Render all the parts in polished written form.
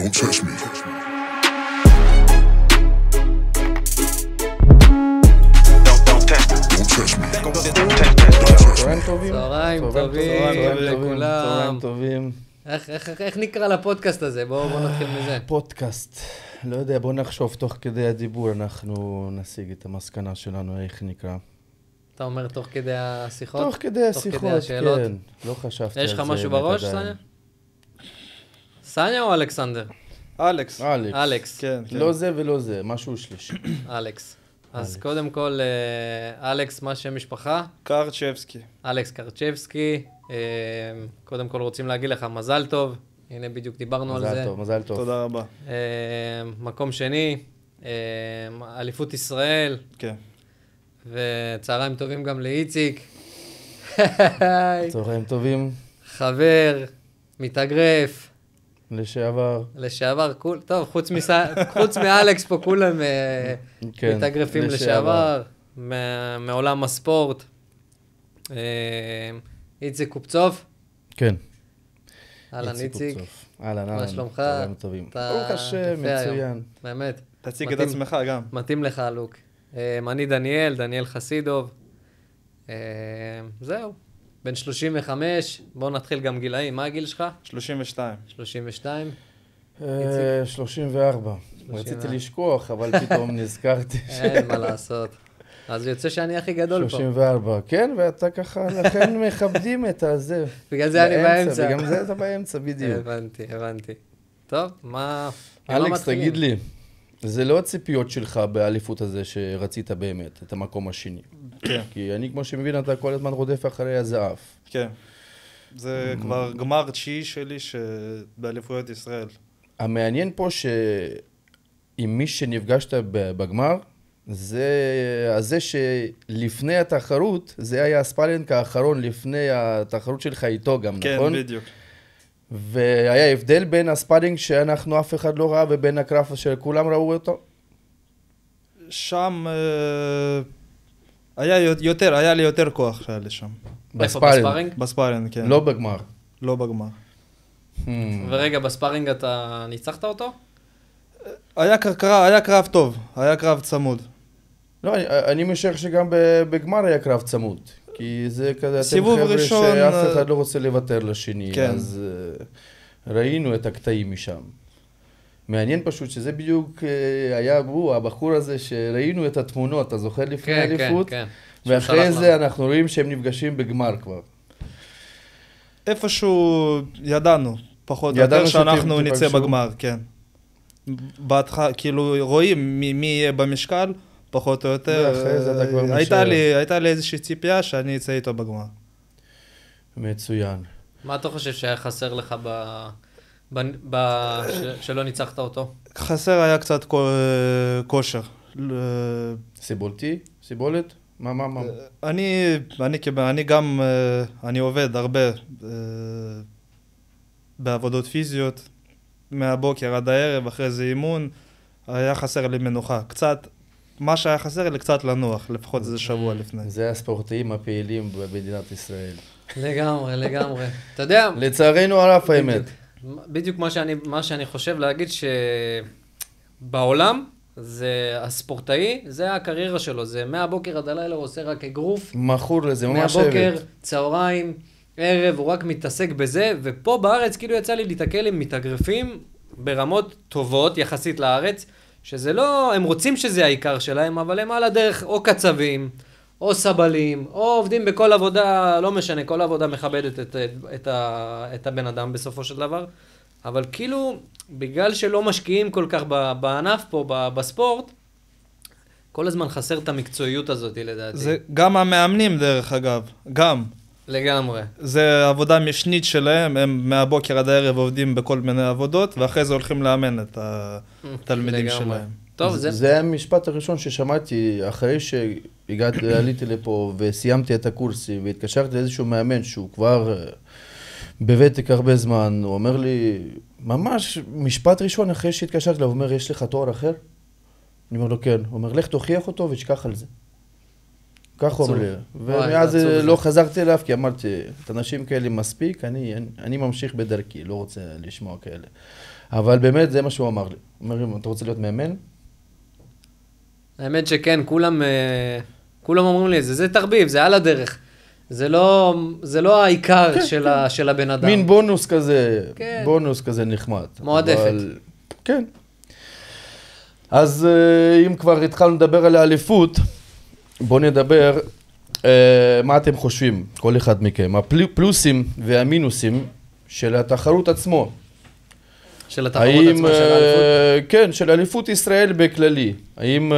Don't touch me. Don't touch me. צהריים טובים. צהריים טובים לכולם. צהריים טובים. איך נקרא לפודקאסט הזה? בואו נתחיל מזה. פודקאסט. לא יודע, בואו נחשוב תוך כדי הדיבור, אנחנו נשיג את המסקנה שלנו, איך נקרא. אתה אומר תוך כדי השיחות? תוך כדי השיחות, כן. לא חשבתי על זה. יש לך משהו בראש, סניה? סניה או אלכסנדר? אלכס. אלכס. כן. לא זה ולא זה, משהו שלישי. אלכס. אז קודם כל, אלכס, מה שם משפחה? קרצ'בסקי. אלכס קרצ'בסקי. קודם כל רוצים להגיד לך מזל טוב. הנה בדיוק דיברנו על זה. מזל טוב, מזל טוב. תודה רבה. מקום שני, אליפות ישראל. כן. וצהריים טובים גם לאיציק. צהריים טובים. חבר, מתאגרף. לשעבר. טוב, חוץ מאלכס פה כולם מתאגרפים לשעבר, מעולם הספורט. איציק קופצוף? כן. אהלן איציק. אהלן, מה שלומך? צהריים טובים. ברוך השם, מצוין. באמת. תציג את עצמך גם. מתאים לך הלוק. אני דניאל חסידוב. זהו. בן 35, בואו נתחיל גם גילאים. מה הגיל שלך? 32. 32? 34. רציתי לשכוח, אבל פתאום נזכרתי. אין מה לעשות. אז יוצא שאני הכי גדול פה. 34, כן, ואתה ככה, לכן מכבדים את הזה. בגלל זה אני באמצע. בגלל זה אתה באמצע, בדיוק. הבנתי. טוב, מה... אלכס, תגיד לי, זה לא הציפיות שלך באליפות הזה שרצית באמת, את המקום השני. כן. כי אני, כמו שמבין, אתה כל הזמן רודף אחרי הזהב. כן. זה כבר גמר תשיעי שלי באליפויות ישראל. המעניין פה שעם מי שנפגשת בגמר, זה שלפני התחרות, זה היה הספארינג האחרון לפני התחרות שלך איתו גם, נכון? כן, בדיוק. והיה הבדל בין הספארינג שאנחנו אף אחד לא ראה, ובין הקרב שכולם ראו אותו? שם היה לי יותר כוח שהיה לי שם. בספארינג? בספארינג, כן. לא בגמר. לא בגמר. ורגע, בספארינג אתה ניצחת אותו? היה קרב טוב, היה קרב צמוד. לא, אני משער שגם בגמר היה קרב צמוד. כי זה כזה, אתם חבר'ה שאף אחד לא רוצה לוותר לשני, כן. אז ראינו את הקטעים משם. מעניין פשוט שזה בדיוק היה הבחור הזה שראינו את התמונות, אתה זוכר לפני האליפות? כן. ואחרי זה אנחנו רואים שהם נפגשים בגמר כבר. איפשהו ידענו, פחות או יותר שאנחנו נצא בגמר, כן. כאילו רואים מי יהיה במשקל, פחות או יותר. ואחרי זה אתה כבר משער. הייתה לי איזושהי ציפייה שאני אצא איתו בגמר. מצוין. מה אתה חושב שהיה חסר לך שלא ניצחת אותו? חסר היה קצת כושר. סיבולת? מה? אני גם, אני עובד הרבה בעבודות פיזיות, מהבוקר עד הערב, אחרי זה אימון, היה חסר לי מנוחה. קצת, מה שהיה חסר לי קצת לנוח, לפחות איזה שבוע לפני. זה הספורטאים הפעילים במדינת ישראל. לגמרי. אתה יודע... לצערנו הרב האמת. בדיוק מה שאני חושב להגיד שבעולם, זה הספורטאי, זה הקריירה שלו, זה מהבוקר עד הלילה הוא עושה רק אגרוף. מכור לזה, ממש מהבוקר, צהריים, ערב, הוא רק מתעסק בזה, ופה בארץ כאילו יצא לי להתקל עם מתאגרפים ברמות טובות יחסית לארץ, שזה לא, הם רוצים שזה העיקר שלהם, אבל הם על הדרך או קצבים, או סבלים, או עובדים בכל עבודה, לא משנה, כל עבודה מכבדת את הבן אדם בסופו של דבר, אבל כאילו, בגלל שלא משקיעים כל כך בענף פה, בספורט, כל הזמן חסר את המקצועיות הזאת, לדעתי. זה גם המאמנים דרך אגב, גם. לגמרי. זה עבודה משנית שלהם, הם מהבוקר עד הערב עובדים בכל מיני עבודות, ואחרי זה הולכים לאמן את התלמידים שלהם. טוב, זה המשפט הראשון ששמעתי אחרי עליתי לפה וסיימתי את הקורסים, והתקשרתי לאיזשהו מאמן שהוא כבר בוותק הרבה זמן, הוא אומר לי, ממש משפט ראשון אחרי שהתקשרתי לו, הוא אומר, יש לך תואר אחר? אני אומר לו, כן. הוא אומר, לך תוכיח אותו ותשכח על זה. כך הוא אומר לי. ומאז זה עצוב. לא חזרתי אליו, כי אמרתי, את אנשים כאלה מספיק, אני ממשיך בדרכי, לא רוצה לשמוע כאלה. אבל באמת זה מה שהוא אמר לי. הוא אומר לי, אתה רוצה להיות מאמן? האמת שכן, כולם אומרים לי את זה, זה תרביב, זה על הדרך. זה לא העיקר של הבן אדם. מין בונוס כזה, כן. בונוס כזה נחמד. מועדפת. אבל- כן. אז אם כבר התחלנו לדבר על האליפות, בואו נדבר מה אתם חושבים, כל אחד מכם, הפלוסים והמינוסים של התחרות עצמו. של התחרות עצמה של האליפות. כן, של אליפות ישראל בכללי. האם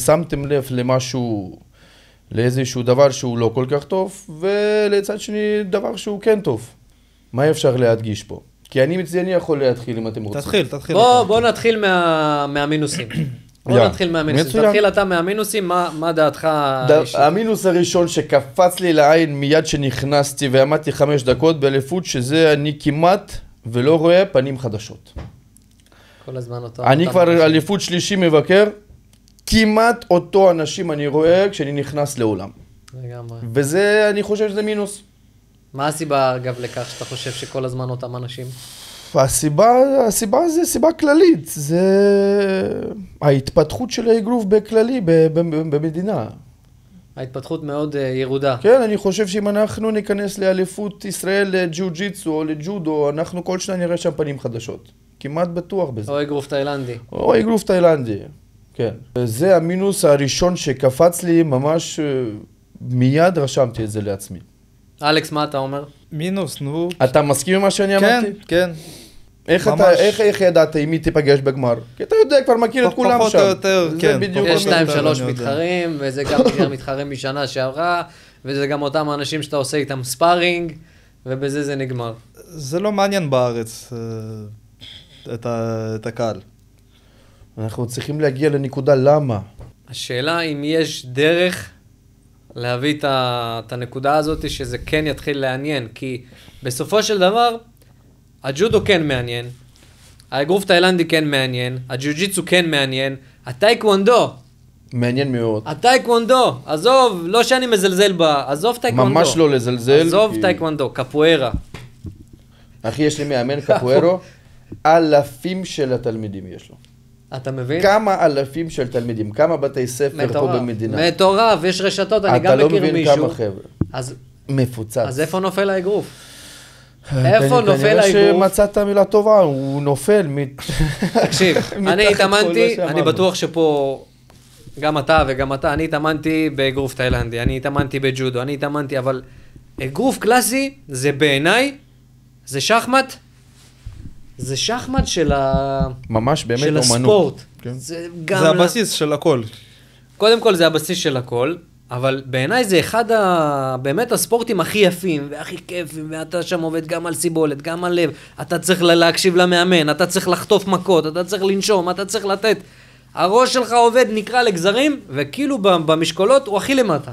שמתם לב למשהו, לאיזשהו דבר שהוא לא כל כך טוב, ולצד שני דבר שהוא כן טוב. מה אפשר להדגיש פה? כי אני יכול להתחיל אם אתם רוצים. תתחיל. בוא נתחיל מהמינוסים. מצוין. תתחיל אתה מהמינוסים, מה דעתך האישית? המינוס הראשון שקפץ לי לעין מיד שנכנסתי ועמדתי 5 דקות באליפות, שזה אני כמעט ולא רואה פנים חדשות. כל הזמן אותו. אני אותם כבר אנשים. אליפות שלישי מבקר, כמעט אותו אנשים אני רואה כשאני נכנס לאולם. לגמרי. וזה, אני חושב שזה מינוס. מה הסיבה, אגב, לכך שאתה חושב שכל הזמן אותם אנשים? הסיבה זה סיבה כללית, זה ההתפתחות של האגרוף בכללי במדינה. ההתפתחות מאוד ירודה. כן, אני חושב שאם אנחנו ניכנס לאליפות ישראל לג'יו-ג'יטסו או לג'ודו, אנחנו כל שנה נראה שם פנים חדשות. כמעט בטוח בזה. או אגרוף תאילנדי. או אגרוף תאילנדי, כן. זה המינוס הראשון שקפץ לי, ממש מיד רשמתי את זה לעצמי. אלכס, מה אתה אומר? מינוס, נו. אתה מסכים עם מה שאני כן, אמרתי? כן. איך ממש. איך ידעת עם מי תיפגש בגמר? כי אתה יודע, כבר מכיר את כולם שם. פחות או יותר, כן. זה בדיוק יש המינוס. 2-3 אני יודע. מתחרים, וזה גם מתחרים משנה שעברה, וזה גם אותם האנשים שאתה עושה איתם ספארינג, ובזה זה נגמר. זה לא מעניין בארץ, את הקהל. אנחנו צריכים להגיע לנקודה למה. השאלה אם יש דרך להביא את הנקודה הזאת שזה כן יתחיל לעניין, כי בסופו של דבר, הג'ודו כן מעניין, האגרוף תאילנדי כן מעניין, הג'יו-ג'יטסו כן מעניין, הטייקוונדו, מעניין מאוד. הטייקוונדו, עזוב, לא שאני מזלזל בה, עזוב טייקוונדו. ממש לא לזלזל. עזוב כי- טייקוונדו, קפוארה. אחי, יש לי מאמן קפוארו, אלפים של התלמידים יש לו. אתה מבין? כמה אלפים של תלמידים, כמה בתי ספר פה במדינה. מטורף, יש רשתות, אני גם אתה לא מכיר מבין מישהו. כמה חבר'ה. אז מפוצץ. אז איפה נופל האגרוף? איפה נופל כנראה האגרוף? שמצאת מילה טובה, הוא נופל. תקשיב, אני מתחת התאמנתי, כל מה אני שאמרנו. בטוח שפה, גם אתה וגם אתה, אני התאמנתי באגרוף תאילנדי, אני התאמנתי בג'ודו, אני התאמנתי, אבל אגרוף קלאסי זה בעיניי, זה שחמט, זה שחמט ממש באמת של אומנות. הספורט. כן. זה גם זה הבסיס של הכל. קודם כל זה הבסיס של הכל, אבל בעיניי זה אחד באמת הספורטים הכי יפים והכי כיפים, ואתה שם עובד גם על סיבולת, גם על לב, אתה צריך להקשיב למאמן, אתה צריך לחטוף מכות, אתה צריך לנשום, אתה צריך לתת. הראש שלך עובד נקרא לגזרים, וכאילו במשקולות הוא הכי למטה.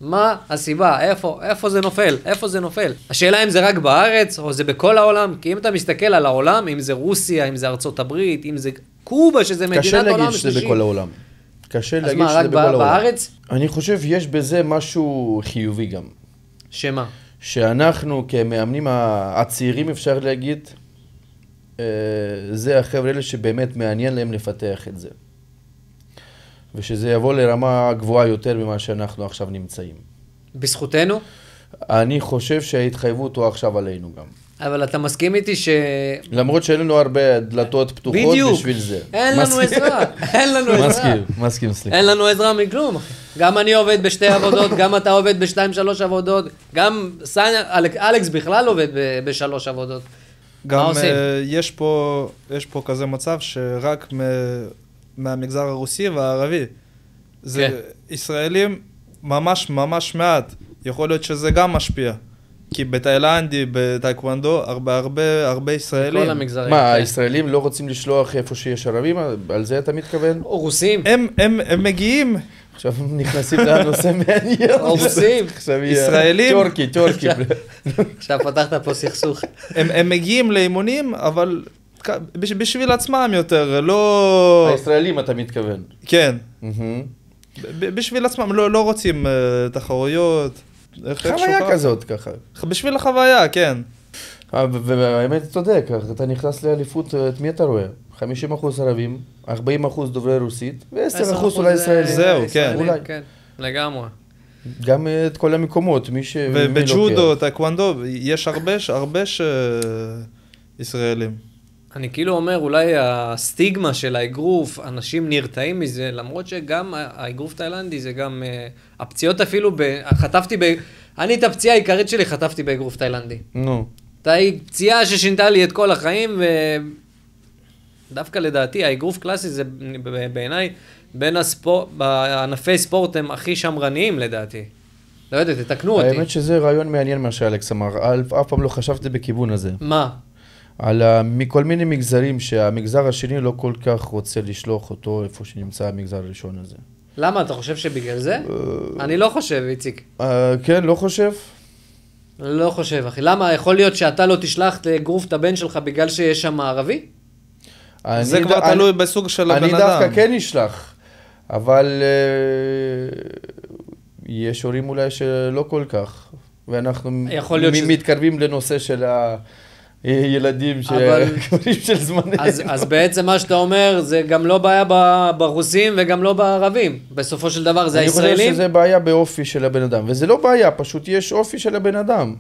מה הסיבה? איפה זה נופל? איפה זה נופל? השאלה אם זה רק בארץ, או זה בכל העולם, כי אם אתה מסתכל על העולם, אם זה רוסיה, אם זה ארצות הברית, אם זה קובה, שזה קשה מדינת עולם להגיד שזה שלישי. בכל העולם. קשה אז להגיד מה, שזה רק בכל העולם. בארץ? אני חושב יש בזה משהו חיובי גם. שמה? שאנחנו כמאמנים הצעירים אפשר להגיד, זה החבר'ה האלה שבאמת מעניין להם לפתח את זה. ושזה יבוא לרמה גבוהה יותר ממה שאנחנו עכשיו נמצאים. בזכותנו? אני חושב שההתחייבות הוא עכשיו עלינו גם. אבל אתה מסכים איתי למרות שאין לנו הרבה דלתות פתוחות בדיוק. בשביל זה. אין לנו עזרה, אין לנו עזרה. מסכים, סליחה. אין לנו עזרה מכלום, אחי. גם אני עובד בשתי עבודות, גם אתה עובד בשתיים-שלוש עבודות, גם אלכס בכלל עובד בשלוש עבודות. מה גם עושים? יש פה כזה מצב שרק מהמגזר הרוסי והערבי. זה כן. ישראלים ממש ממש מעט. יכול להיות שזה גם משפיע. כי בתאילנדי, בטייקוונדו, הרבה ישראלים. כל המגזרים. מה, כן. הישראלים לא רוצים לשלוח איפה שיש ערבים? על זה אתה מתכוון? או רוסים. הם מגיעים, עכשיו נכנסים לנושא מעניין. או רוסים. עכשיו יהיה ישראלים. טורקי. עכשיו פתחת פה סכסוך. הם מגיעים לאימונים, אבל בשביל עצמם יותר, לא... הישראלים אתה מתכוון. כן. מהמם. בשביל עצמם, לא רוצים תחרויות. חוויה כזאת ככה. בשביל החוויה, כן. והאמת, אתה צודק, אתה נכנס לאליפות, את מי אתה רואה? 50% ערבים, 40% דוברי רוסית, ו10% אולי ישראלים. זהו, כן. אולי. כן, לגמרי. גם את כל המקומות, מי ובג'ודו, טאקוונדו, יש הרבה ישראלים. אני כאילו אומר, אולי הסטיגמה של האגרוף, אנשים נרתעים מזה, למרות שגם האגרוף תאילנדי זה גם, הפציעות אפילו, אני את הפציעה העיקרית שלי חטפתי באגרוף תאילנדי. נו. הייתה פציעה ששינתה לי את כל החיים, ודווקא לדעתי, האגרוף קלאסי זה בעיניי, בין הענפי ספורט הם הכי שמרניים לדעתי. לא יודע, תתקנו אותי. האמת שזה רעיון מעניין מה שאלכס אמר, אף פעם לא חשבתי בכיוון הזה. מה? מכל מיני מגזרים שהמגזר השני לא כל כך רוצה לשלוח אותו איפה שנמצא המגזר הראשון הזה. למה? אתה חושב שבגלל זה? אני לא חושב, איציק. כן, לא חושב. לא חושב, אחי. למה? יכול להיות שאתה לא תשלח לאגרוף את הבן שלך בגלל שיש שם ערבי? זה כבר תלוי בסוג של הבן אדם. אני דווקא כן אשלח, אבל יש הורים אולי שלא כל כך, ואנחנו מתקרבים לנושא של הילדים של זמנים. אז בעצם מה שאתה אומר, זה גם לא בעיה ברוסים וגם לא בערבים. בסופו של דבר זה הישראלים. אני חושב שזה בעיה באופי של הבן אדם, וזה לא בעיה, פשוט יש אופי של הבן אדם.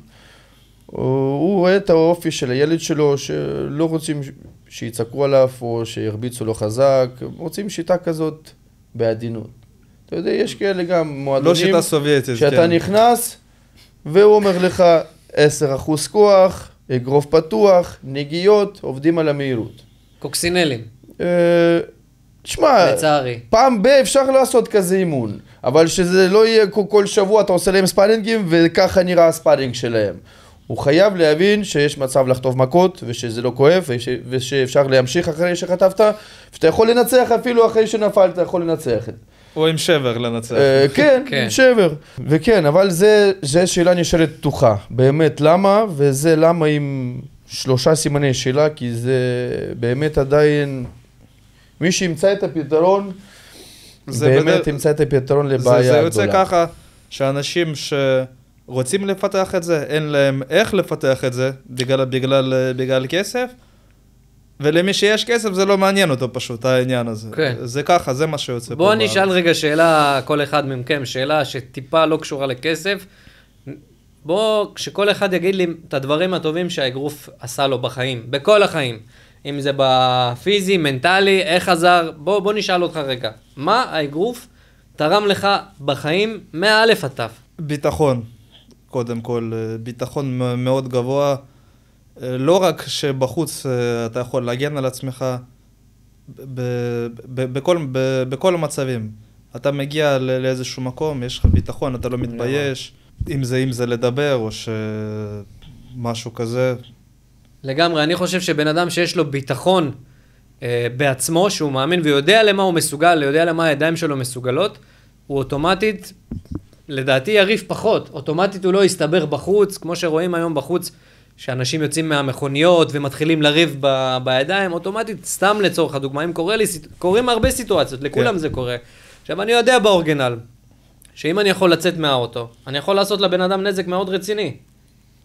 הוא רואה את האופי של הילד שלו, שלא רוצים שיצעקו עליו או שירביצו לו חזק, רוצים שיטה כזאת בעדינות. אתה יודע, יש כאלה גם מועדונים, לא שיטה סובייטית, שאתה נכנס והוא אומר לך 10% כוח, אגרוף פתוח, נגיעות, עובדים על המהירות. קוקסינלים. תשמע, לצערי. פעם אפשר לעשות כזה אימון, אבל שזה לא יהיה כל שבוע אתה עושה להם ספארינגים וככה נראה הספארינג שלהם. הוא חייב להבין שיש מצב לחטוף מכות ושזה לא כואב ושאפשר להמשיך אחרי שחטפת, שאתה יכול לנצח אפילו אחרי שנפלת, אתה יכול לנצח. או עם שבר לנצח. כן, עם שבר. וכן, אבל זה שאלה נשאלת פתוחה. באמת, למה? וזה למה עם 3 סימני שאלה, כי זה באמת עדיין... מי שימצא את הפתרון, באמת ימצא את הפתרון לבעיה הגדולה. זה יוצא ככה, שאנשים שרוצים לפתח את זה, אין להם איך לפתח את זה, בגלל כסף, ולמי שיש כסף זה לא מעניין אותו פשוט, העניין הזה. כן. זה ככה, זה מה שיוצא פה. בוא נשאל רגע שאלה, כל אחד מכם, שאלה שטיפה לא קשורה לכסף. בוא, שכל אחד יגיד לי את הדברים הטובים שהאגרוף עשה לו בחיים, בכל החיים. אם זה בפיזי, מנטלי, איך עזר, בוא נשאל אותך רגע. מה האגרוף תרם לך בחיים מאלף עד תו? ביטחון, קודם כל, ביטחון מאוד גבוה. לא רק שבחוץ אתה יכול להגן על עצמך, בכל המצבים. אתה מגיע לאיזשהו מקום, יש לך ביטחון, אתה לא מתבייש, אם זה לדבר או משהו כזה. לגמרי, אני חושב שבן אדם שיש לו ביטחון בעצמו, שהוא מאמין ויודע למה הוא מסוגל, יודע למה הידיים שלו מסוגלות, הוא אוטומטית, לדעתי יריף פחות, אוטומטית הוא לא יסתבר בחוץ, כמו שרואים היום בחוץ, שאנשים יוצאים מהמכוניות ומתחילים לריב בידיים, אוטומטית, סתם לצורך הדוגמה, אם קוראים הרבה סיטואציות, לכולם זה קורה. עכשיו, אני יודע באורגינל, שאם אני יכול לצאת מהאוטו, אני יכול לעשות לבן אדם נזק מאוד רציני.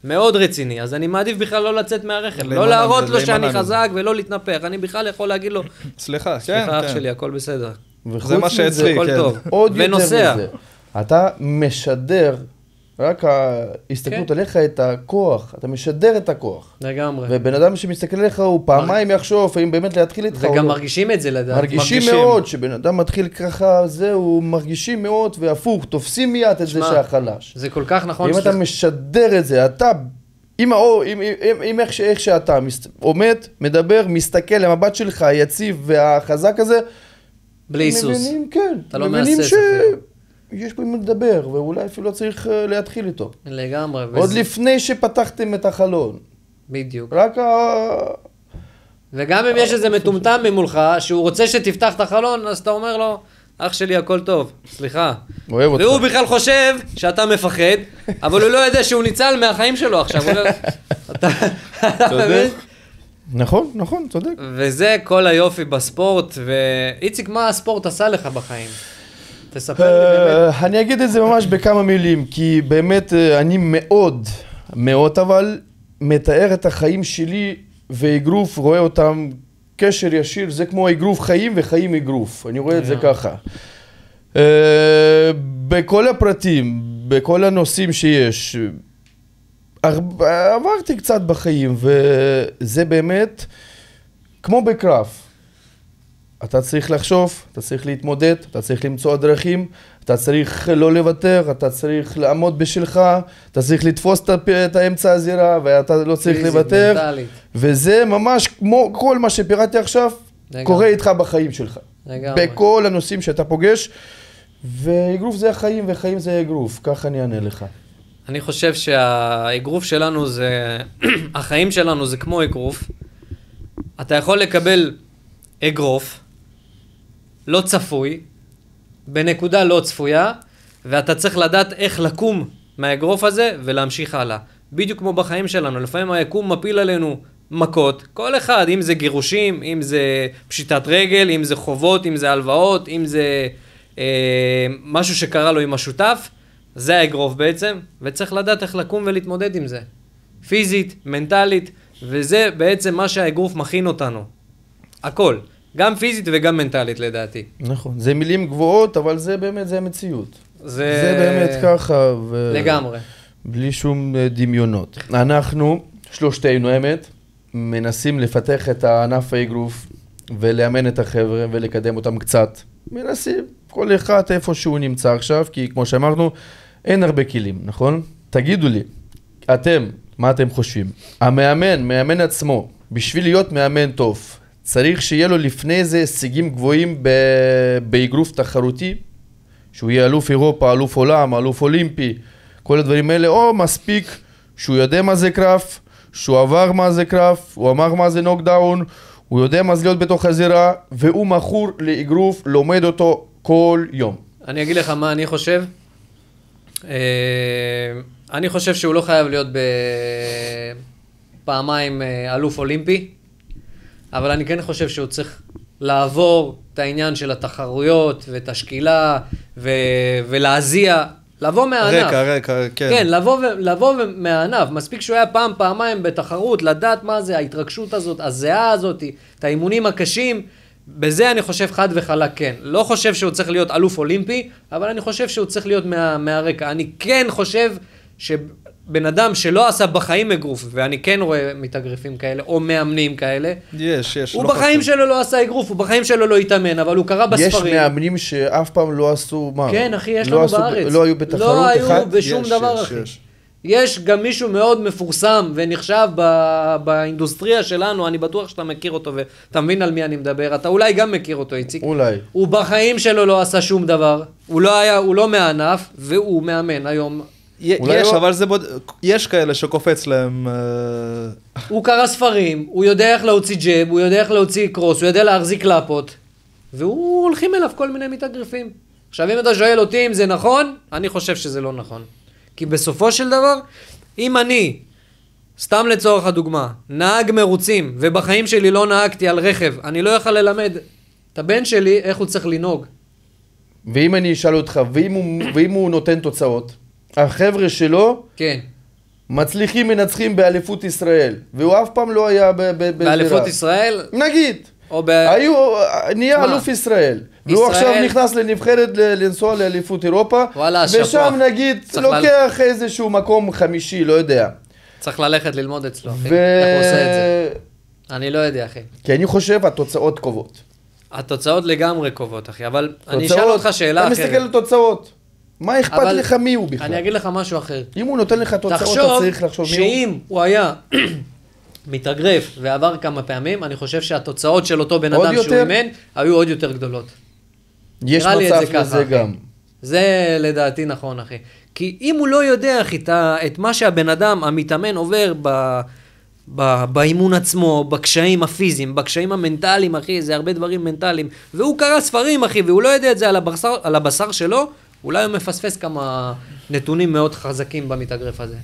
מאוד רציני, אז אני מעדיף בכלל לא לצאת מהרכב, לא להראות לו שאני חזק ולא להתנפח, אני בכלל יכול להגיד לו, סליחה, סליחה אח שלי, הכל בסדר. זה מה שאצלי, הכל כן. טוב. עוד יותר ונוסע. מזה, אתה משדר, רק ההסתכלות עליך את הכוח, אתה משדר את הכוח. לגמרי. ובן אדם שמסתכל עליך הוא פעמיים יחשוב, האם באמת להתחיל איתך או לא. וגם מרגישים את זה לדעת. מרגישים מאוד, שבן אדם מתחיל ככה, זהו, מרגישים מאוד, והפוך, תופסים מיד את זה שהחלש. זה כל כך נכון. אם אתה משדר את זה, אתה, אם איך שאתה עומד, מדבר, מסתכל למבט שלך, היציב והחזק הזה, בלי היסוס. מבינים, כן. אתה לא מבינים מהסס אפילו. יש פה עם לדבר, ואולי אפילו לא צריך להתחיל איתו. לגמרי. עוד לפני שפתחתם את החלון. בדיוק. רק וגם אם יש איזה מטומטם ממולך, שהוא רוצה שתפתח את החלון, אז אתה אומר לו, אח שלי הכל טוב, סליחה. אוהב אותך. והוא בכלל חושב שאתה מפחד, אבל הוא לא יודע שהוא ניצל מהחיים שלו עכשיו. אתה מבין? נכון, נכון, צודק. וזה כל היופי בספורט, ואיציק, מה הספורט עשה לך בחיים? תספר לי באמת. אני אגיד את זה ממש בכמה מילים, כי באמת אני מאוד אבל מתאר את החיים שלי ואגרוף רואה אותם קשר ישיר, זה כמו אגרוף חיים וחיים אגרוף, אני רואה את זה ככה. בכל הפרטים, בכל הנושאים שיש, עברתי קצת בחיים וזה באמת כמו בקרב. אתה צריך לחשוב, אתה צריך להתמודד, אתה צריך למצוא דרכים, אתה צריך לא לוותר, אתה צריך לעמוד בשלך, אתה צריך לתפוס את האמצע הזירה ואתה לא צריך לוותר. מנטלית. וזה ממש כמו כל מה שפירטתי עכשיו, קורה איתך בחיים שלך. בכל הנושאים שאתה פוגש, ואגרוף זה החיים וחיים זה אגרוף, ככה אני אענה לך. אני חושב שהאגרוף שלנו זה, החיים שלנו זה כמו אגרוף. אתה יכול לקבל אגרוף, לא צפוי, בנקודה לא צפויה, ואתה צריך לדעת איך לקום מהאגרוף הזה ולהמשיך הלאה. בדיוק כמו בחיים שלנו, לפעמים היקום מפיל עלינו מכות, כל אחד, אם זה גירושים, אם זה פשיטת רגל, אם זה חובות, אם זה הלוואות, אם זה משהו שקרה לו עם השותף, זה האגרוף בעצם, וצריך לדעת איך לקום ולהתמודד עם זה. פיזית, מנטלית, וזה בעצם מה שהאגרוף מכין אותנו. הכל. גם פיזית וגם מנטלית לדעתי. נכון, זה מילים גבוהות, אבל זה באמת, זה המציאות. זה באמת ככה. לגמרי. בלי שום דמיונות. אנחנו, שלושתנו האמת, מנסים לפתח את הענף האגרוף, ולאמן את החבר'ה ולקדם אותם קצת. מנסים, כל אחד איפה שהוא נמצא עכשיו, כי כמו שאמרנו, אין הרבה כלים, נכון? תגידו לי, אתם, מה אתם חושבים? מאמן עצמו, בשביל להיות מאמן טוב, צריך שיהיה לו לפני זה הישגים גבוהים באגרוף תחרותי, שהוא יהיה אלוף אירופה, אלוף עולם, אלוף אולימפי, כל הדברים האלה, או מספיק שהוא יודע מה זה קרב, שהוא עבר מה זה קרב, הוא אמר מה זה נוקדאון, הוא יודע מה זה להיות בתוך הזירה, והוא מכור לאגרוף, לומד אותו כל יום. אני אגיד לך מה אני חושב. אני חושב שהוא לא חייב להיות פעמיים אלוף אולימפי, אבל אני כן חושב שהוא צריך לעבור את העניין של התחרויות ואת השקילה ולהזיע, לבוא מהענף. רקע, כן. כן, לבוא מהענף. מספיק שהוא היה פעמיים בתחרות, לדעת מה זה, ההתרגשות הזאת, הזיעה הזאת, את האימונים הקשים, בזה אני חושב חד וחלק כן. לא חושב שהוא צריך להיות אלוף אולימפי, אבל אני חושב שהוא צריך להיות מהרקע. אני כן חושב שבן אדם שלא עשה בחיים אגרוף, ואני כן רואה מתאגרפים כאלה, או מאמנים כאלה, הוא בחיים שלו לא עשה אגרוף, הוא בחיים שלו לא התאמן, אבל הוא קרא בספרים. יש מאמנים שאף פעם לא עשו, מה? כן, אחי, יש לנו בארץ. לא היו בתחרות אחת? לא היו בשום דבר, אחי. יש גם מישהו מאוד מפורסם ונחשב באינדוסטריה שלנו, אני בטוח שאתה מכיר אותו ואתה מבין על מי אני מדבר, אתה אולי גם מכיר אותו, איציק. אולי. הוא בחיים שלו לא עשה שום דבר, הוא לא מהענף, והוא מאמן היום. יש, אבל יש כאלה שקופץ להם. הוא קרא ספרים, הוא יודע איך להוציא ג'ב, הוא יודע איך להוציא קרוס, הוא יודע להחזיק קלפות, והוא הולכים אליו כל מיני מתאגרפים. עכשיו אם אתה שואל אותי אם זה נכון, אני חושב שזה לא נכון. כי בסופו של דבר, אם אני, סתם לצורך הדוגמה, נהג מרוצים, ובחיים שלי לא נהגתי על רכב, אני לא יכול ללמד את הבן שלי איך הוא צריך לנהוג. ואם אני אשאל אותך, ואם הוא נותן תוצאות, החבר'ה שלו, כן. מצליחים מנצחים באליפות ישראל, והוא אף פעם לא היה באליפות ישראל? נגיד. היו, נהיה אלוף ישראל, והוא עכשיו נכנס לנבחרת לנסוע לאליפות אירופה, ושם נגיד לוקח איזשהו מקום חמישי, לא יודע. צריך ללכת ללמוד אצלו, אחי. איך הוא עושה את זה? אני לא יודע, אחי. כי אני חושב התוצאות קובעות. התוצאות לגמרי קובעות, אחי, אבל אני אשאל אותך שאלה אחרת. אתה מסתכל על תוצאות. מה אכפת לך מי הוא בכלל? אני אגיד לך משהו אחר. אם הוא נותן לך תוצאות, אתה צריך לחשוב מי הוא. שאם הוא היה מתאגרף ועבר כמה פעמים, אני חושב שהתוצאות של אותו בן אדם שהוא אימן, היו עוד יותר גדולות. יש מצב לזה גם. זה לדעתי נכון, אחי. כי אם הוא לא יודע, אחי, את מה שהבן אדם, המתאמן, עובר באימון עצמו, בקשיים הפיזיים, בקשיים המנטליים, אחי, זה הרבה דברים מנטליים, והוא קרא ספרים, אחי, והוא לא יודע את זה על הבשר שלו, אולי הוא מפספס כמה נתונים מאוד חזקים במתאגרף הזה.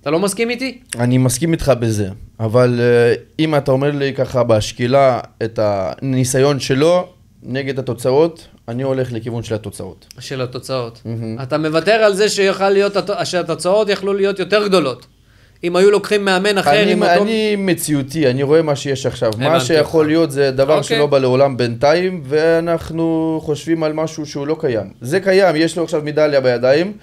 אתה לא מסכים איתי? אני מסכים איתך בזה, אבל אם אתה אומר לי ככה בשקילה את הניסיון שלו נגד התוצאות, אני הולך לכיוון של התוצאות. של התוצאות. אתה מוותר על זה שהתוצאות יכלו להיות יותר גדולות. אם היו לוקחים מאמן אחר עם אותו... אני מציאותי, אני רואה מה שיש עכשיו. מה שיכול להיות זה דבר שלא בא לעולם בינתיים, ואנחנו חושבים על משהו שהוא לא קיים. זה קיים, יש לו עכשיו מדליה בידיים,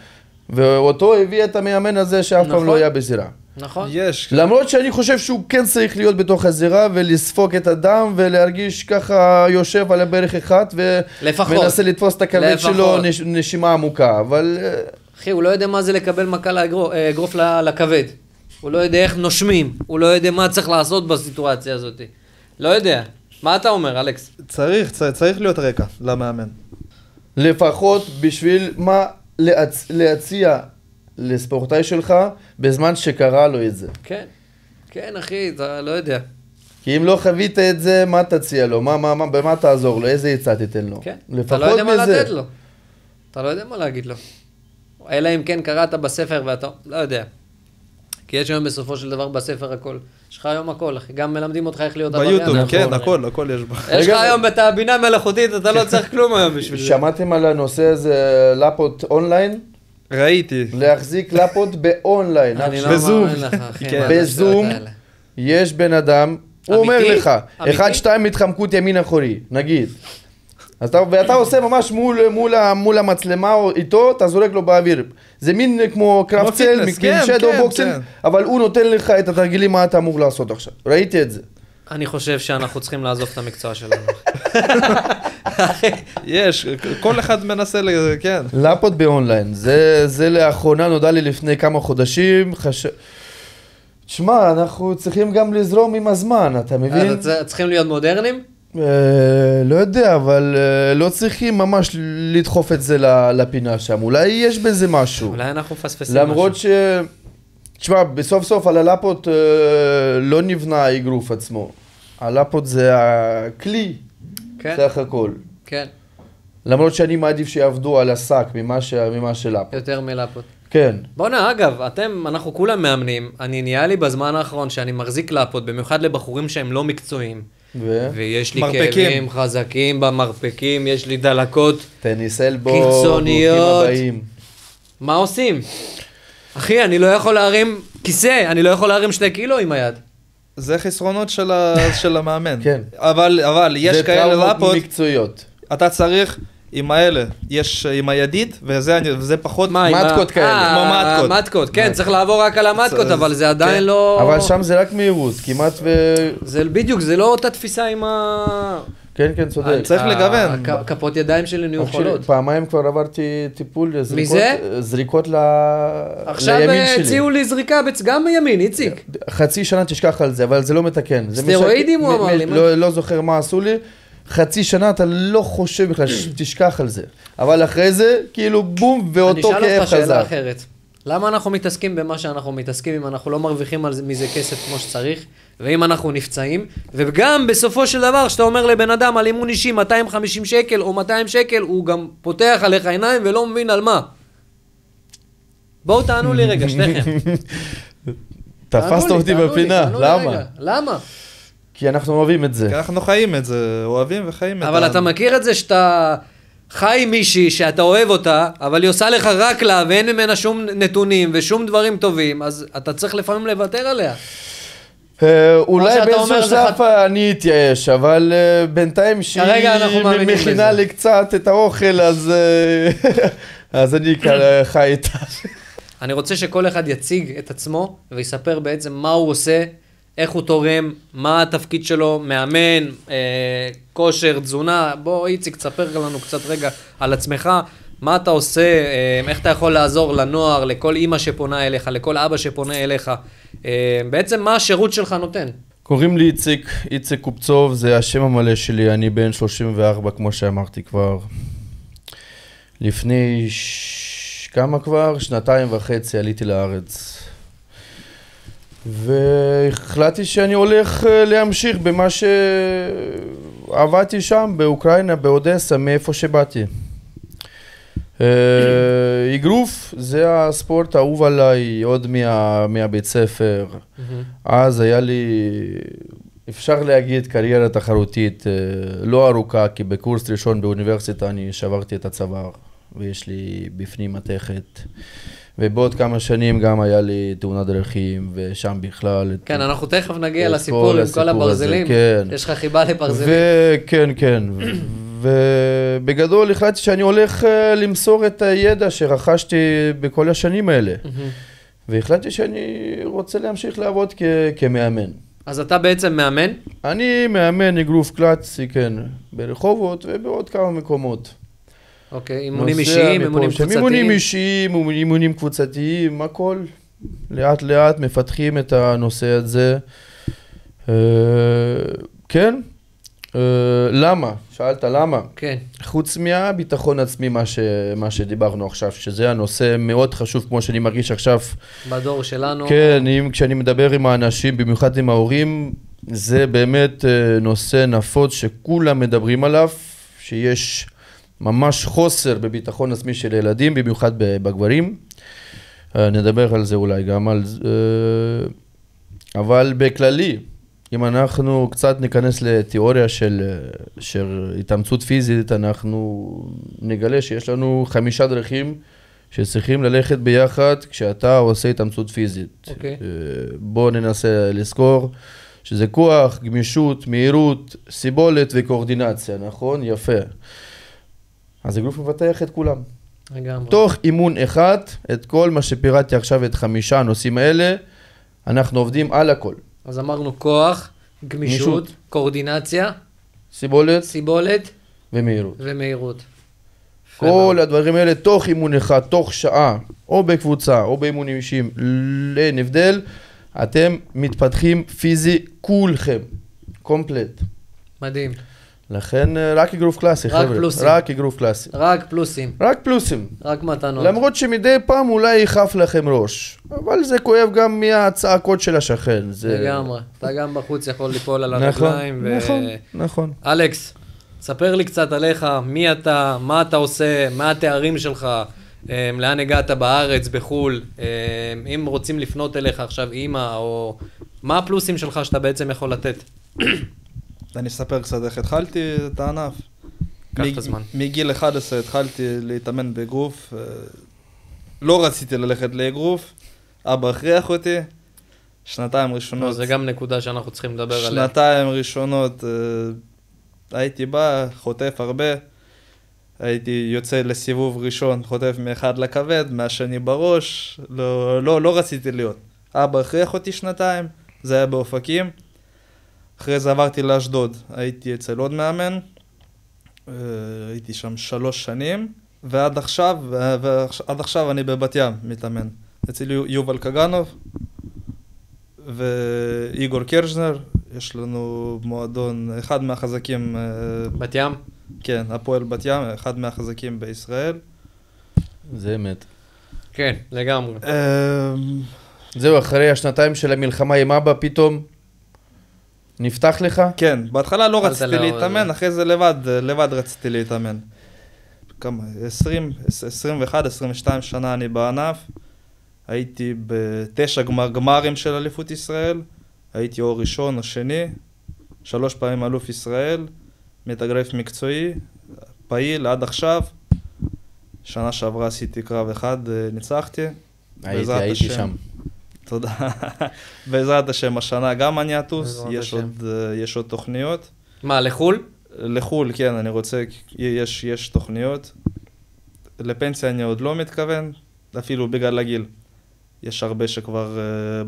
ואותו הביא את המאמן הזה שאף פעם לא היה בזירה. נכון. יש. למרות שאני חושב שהוא כן צריך להיות בתוך הזירה ולספוג את הדם ולהרגיש ככה יושב על הברך אחד ומנסה לתפוס את הכבד שלו נשימה עמוקה, אבל... אחי, הוא לא יודע מה זה לקבל מכה לאגרוף לכבד. הוא לא יודע איך נושמים, הוא לא יודע מה צריך לעשות בסיטואציה הזאת. לא יודע. מה אתה אומר, אלכס? צריך להיות רקע למאמן. לפחות בשביל מה להציע לספורטאי שלך בזמן שקרה לו את זה. כן, כן אחי, אתה לא יודע. כי אם לא חווית את זה, מה תציע לו? במה תעזור לו? איזה עצה תיתן לו? כן, אתה לא יודע מה לתת לו. אתה לא יודע מה להגיד לו. אלא אם כן קראת בספר ואתה לא יודע. כי יש היום בסופו של דבר בספר הכל. יש לך היום הכל, אחי. גם מלמדים אותך איך להיות עבריין. ביוטיוב, כן, הכל יש בה. יש לך היום את הבינה מלאכותית, אתה לא צריך כלום היום בשביל זה. שמעתם על הנושא הזה לפות אונליין? ראיתי. להחזיק לפות באונליין. בזום. בזום יש בן אדם, הוא אומר לך, 1-2 התחמקות ימין אחורי, נגיד. ואתה עושה ממש מול המצלמה איתו, אתה זורק לו באוויר. זה מין כמו קרפצל, מין שדו בוקסל, אבל הוא נותן לך את התרגילים מה אתה אמור לעשות עכשיו. ראיתי את זה. אני חושב שאנחנו צריכים לעזוב את המקצוע שלנו. יש, כל אחד מנסה, כן. לפות באונליין, זה לאחרונה נודע לי לפני כמה חודשים. תשמע, אנחנו צריכים גם לזרום עם הזמן, אתה מבין? צריכים להיות מודרניים? לא יודע, אבל לא צריכים ממש לדחוף את זה לפינה שם. אולי יש בזה משהו. אולי אנחנו פספסים משהו. למרות תשמע, בסוף סוף על הלפות לא נבנה האגרוף עצמו. הלפות זה הכלי, סך הכל. כן. למרות שאני מעדיף שיעבדו על השק ממה שלפות. יותר מלפות. כן. בוא'נה, אגב, אנחנו כולם מאמנים. אני נהיה לי בזמן האחרון שאני מחזיק לפות, במיוחד לבחורים שהם לא מקצועיים. ויש לי כאבים חזקים במרפקים, יש לי דלקות טניס אלבו, קיצוניות. מה עושים? אחי, אני לא יכול להרים כיסא, אני לא יכול להרים 2 קילו עם היד. זה חסרונות של המאמן. כן. אבל יש כאלה לפות. זה טראומות מקצועיות. אתה צריך עם האלה, יש עם הידית, וזה פחות... מתקות כאלה. כמו מתקות. מתקות, כן, צריך לעבור רק על המתקות, אבל זה עדיין לא... אבל שם זה רק מהירות, כמעט זה בדיוק, זה לא אותה תפיסה עם ה... כן, כן, צודק. צריך לגוון. כפות ידיים שלי נהיו חולות. פעמיים כבר עברתי טיפול, זריקות לימין שלי. עכשיו הציעו לי זריקה גם בימין, איציק. חצי שנה תשכח על זה, אבל זה לא מתקן. סטרואידים הוא אמר לי. לא זוכר מה עשו לי. חצי שנה אתה לא חושב בכלל שתשכח על זה. אבל אחרי זה, כאילו בום, ואותו כאב חזר. אני אשאל אותך שאלה אחרת. למה אנחנו מתעסקים במה שאנחנו מתעסקים אם אנחנו לא מרוויחים מזה כסף כמו שצריך, ואם אנחנו נפצעים, וגם בסופו של דבר, שאתה אומר לבן אדם על אימון אישי 250 שקל או 200 שקל, הוא גם פותח עליך עיניים ולא מבין על מה. בואו תענו לי רגע, שניכם. תפסת אותי בפינה, למה? למה? כי אנחנו אוהבים את זה. כי אנחנו חיים את זה, אוהבים וחיים את זה. אבל אתה מכיר את זה שאתה חי עם מישהי שאתה אוהב אותה, אבל היא עושה לך רק לה ואין ממנה שום נתונים ושום דברים טובים, אז אתה צריך לפעמים לוותר עליה. אולי באיזשהו שלב אני אתייאש, אבל בינתיים שהיא מכינה לי קצת את האוכל, אז אני חי איתה. אני רוצה שכל אחד יציג את עצמו ויספר בעצם מה הוא עושה, איך הוא תורם, מה התפקיד שלו, מאמן, כושר, תזונה. בוא איציק, תספר לנו קצת רגע על עצמך, מה אתה עושה, איך אתה יכול לעזור לנוער, לכל אמא שפונה אליך, לכל אבא שפונה אליך, בעצם מה השירות שלך נותן? קוראים לי איציק קופצוב, זה השם המלא שלי, אני בן 34 כמו שאמרתי כבר. לפני כמה כבר? 2.5 עליתי לארץ. והחלטתי שאני הולך להמשיך במה שעבדתי שם, באוקראינה, באודסה, מאיפה שבאתי. אגרוף זה הספורט האהוב עליי עוד מהבית ספר. אז היה לי אפשר להגיד קריירה תחרותית לא ארוכה, כי בקורס ראשון באוניברסיטה אני שברתי את הצוואר, ויש לי בפנים מתכת. ובעוד כמה שנים גם היה לי תאונת דרכים, ושם בכלל... כן, אנחנו תכף נגיע לסיפור עם כל הברזלים. כן. יש לך חיבה לברזלים. כן, כן. ובגדול החלטתי שאני הולך למסור את הידע שרכשתי בכל השנים האלה. והחלטתי שאני רוצה להמשיך לעבוד כמאמן. אז אתה בעצם מאמן? אני מאמן אגרוף קלאסי, כן, ברחובות ובעוד כמה מקומות. אוקיי, אימונים אישיים, אימונים קבוצתיים? אימונים אישיים, אימונים קבוצתיים, הכל. לאט לאט מפתחים את הנושא הזה. כן. למה? שאלת למה? כן. חוץ מהביטחון עצמי, מה שדיברנו עכשיו, שזה הנושא מאוד חשוב, כמו שאני מרגיש עכשיו. בדור שלנו. כן, כשאני מדבר עם האנשים, במיוחד עם ההורים, זה באמת נושא נפוץ שכולם מדברים עליו, שיש ממש חוסר בביטחון עצמי של ילדים, במיוחד בגברים. נדבר על זה אולי גם על זה. אבל בכללי, אם אנחנו קצת ניכנס לתיאוריה של התאמצות פיזית, אנחנו נגלה שיש לנו 5 דרכים שצריכים ללכת ביחד כשאתה עושה התאמצות פיזית. אוקיי. בואו ננסה לזכור שזה כוח, גמישות, מהירות, סיבולת וקואורדינציה, נכון? יפה. אז הגוף מבטח את כולם. לגמרי. תוך אימון אחד, את כל מה שפירטתי עכשיו, את 5 הנושאים האלה, אנחנו עובדים על הכל. אז אמרנו כוח, גמישות, קואורדינציה, סיבולת ומהירות. כל הדברים האלה תוך אימון אחד, תוך שעה, או בקבוצה, או באימונים אישיים, אין הבדל, אתם מתפתחים פיזי כולכם, קומפלט. מדהים. לכן רק אגרוף קלאסי, חבר'ה. פלוסים. רק אגרוף קלאסי. רק פלוסים. רק פלוסים. רק מתנות. למרות שמדי פעם אולי יחף לכם ראש, אבל זה כואב גם מהצעקות של השכן. לגמרי. אתה גם בחוץ יכול ליפול על הרגליים. נכון. אלכס, ספר לי קצת עליך, מי אתה, מה אתה עושה, מה התארים שלך, לאן הגעת בארץ, בחול, אם רוצים לפנות אליך עכשיו אימא, או מה הפלוסים שלך שאתה בעצם יכול לתת? אני אספר קצת איך התחלתי את הענף. קח את הזמן. מגיל 11 התחלתי להתאמן באגרוף. לא רציתי ללכת לאגרוף, אבא הכריח אותי. 2 ראשונות. זה גם נקודה שאנחנו צריכים לדבר עליה. 2 ראשונות הייתי בא, חוטף הרבה. הייתי יוצא לסיבוב ראשון, חוטף מאחד לכבד, מהשני בראש. לא רציתי להיות. אבא הכריח אותי 2, זה היה באופקים. אחרי זה עברתי לאשדוד, הייתי אצל עוד מאמן, הייתי שם 3 שנים, ועד עכשיו אני בבת ים מתאמן. אצל יובל קגנוב ואיגור קרז'נר, יש לנו מועדון, אחד מהחזקים... בת ים? כן, הפועל בת ים, אחד מהחזקים בישראל. זה אמת. כן, לגמרי. זהו, אחרי 2 של המלחמה עם אבא פתאום... נפתח לך? כן, בהתחלה לא רציתי להתאמן, אחרי זה לבד רציתי להתאמן. כמה? 21, 22 שנה אני בענף. הייתי ב9 גמרים של אליפות ישראל. הייתי או ראשון או שני. 3 פעמים אלוף ישראל. מתאגרף מקצועי, פעיל עד עכשיו. שנה שעברה עשיתי קרב אחד, ניצחתי. הייתי שם. תודה. בעזרת השם, השנה גם אני אטוס, יש עוד תוכניות. מה, לחול? לחול, כן, אני רוצה, יש תוכניות. לפנסיה אני עוד לא מתכוון, אפילו בגלל הגיל. יש הרבה שכבר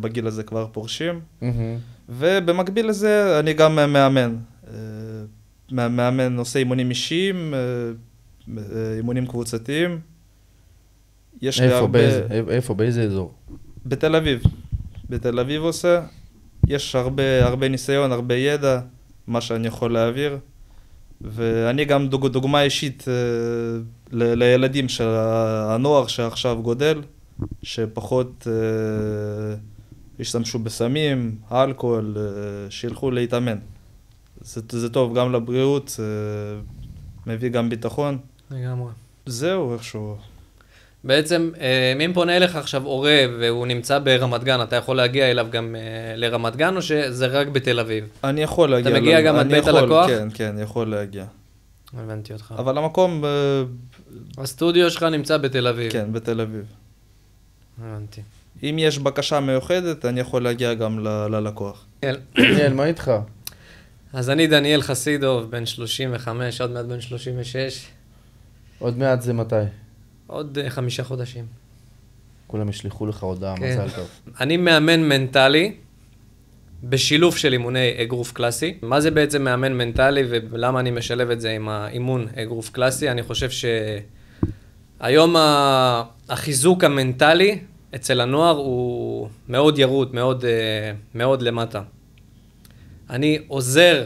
בגיל הזה כבר פורשים. ובמקביל לזה אני גם מאמן. מאמן עושה אימונים אישיים, אימונים קבוצתיים. איפה? באיזה אזור? בתל אביב. בתל אביב עושה. יש הרבה ניסיון, הרבה ידע, מה שאני יכול להעביר. ואני גם דוגמה אישית לילדים של הנוער שעכשיו גודל, שפחות ישתמשו בסמים, אלכוהול, שילכו להתאמן. זה טוב גם לבריאות, מביא גם ביטחון. לגמרי. זהו איכשהו. בעצם, אם פונה אליך עכשיו הורה והוא נמצא ברמת גן, אתה יכול להגיע אליו גם לרמת גן, או שזה רק בתל אביב? אני יכול להגיע. אתה מגיע גם עד בית הלקוח? כן, כן, יכול להגיע. הבנתי אותך. אבל המקום... הסטודיו שלך נמצא בתל אביב. כן, בתל אביב. הבנתי. אם יש בקשה מיוחדת, אני יכול להגיע גם ללקוח. דניאל, מה איתך? אז אני דניאל חסידוב, בן 35, עוד מעט בן 36. עוד מעט זה מתי? עוד 5 חודשים. כולם ישלחו לך הודעה, כן. מזל טוב. אני מאמן מנטלי בשילוב של אימוני אגרוף קלאסי. מה זה בעצם מאמן מנטלי ולמה אני משלב את זה עם האימון אגרוף קלאסי? אני חושב שהיום החיזוק המנטלי אצל הנוער הוא מאוד ירוד, מאוד, מאוד למטה. אני עוזר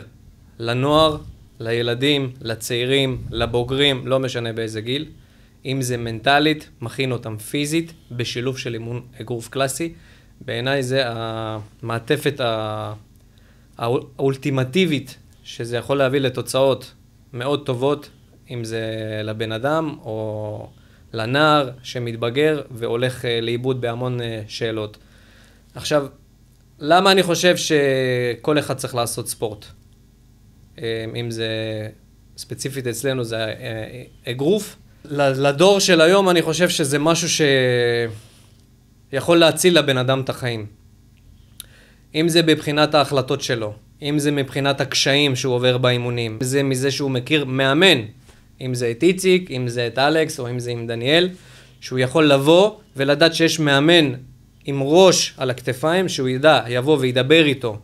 לנוער, לילדים, לצעירים, לבוגרים, לא משנה באיזה גיל. אם זה מנטלית, מכין אותם פיזית, בשילוב של אימון אגרוף קלאסי. בעיניי זה המעטפת האולטימטיבית, שזה יכול להביא לתוצאות מאוד טובות, אם זה לבן אדם או לנער שמתבגר והולך לאיבוד בהמון שאלות. עכשיו, למה אני חושב שכל אחד צריך לעשות ספורט? אם זה ספציפית אצלנו זה אגרוף. לדור של היום אני חושב שזה משהו שיכול להציל לבן אדם את החיים. אם זה בבחינת ההחלטות שלו, אם זה מבחינת הקשיים שהוא עובר באימונים, אם זה מזה שהוא מכיר מאמן, אם זה את איציק, אם זה את אלכס או אם זה עם דניאל, שהוא יכול לבוא ולדעת שיש מאמן עם ראש על הכתפיים, שהוא יבוא וידבר איתו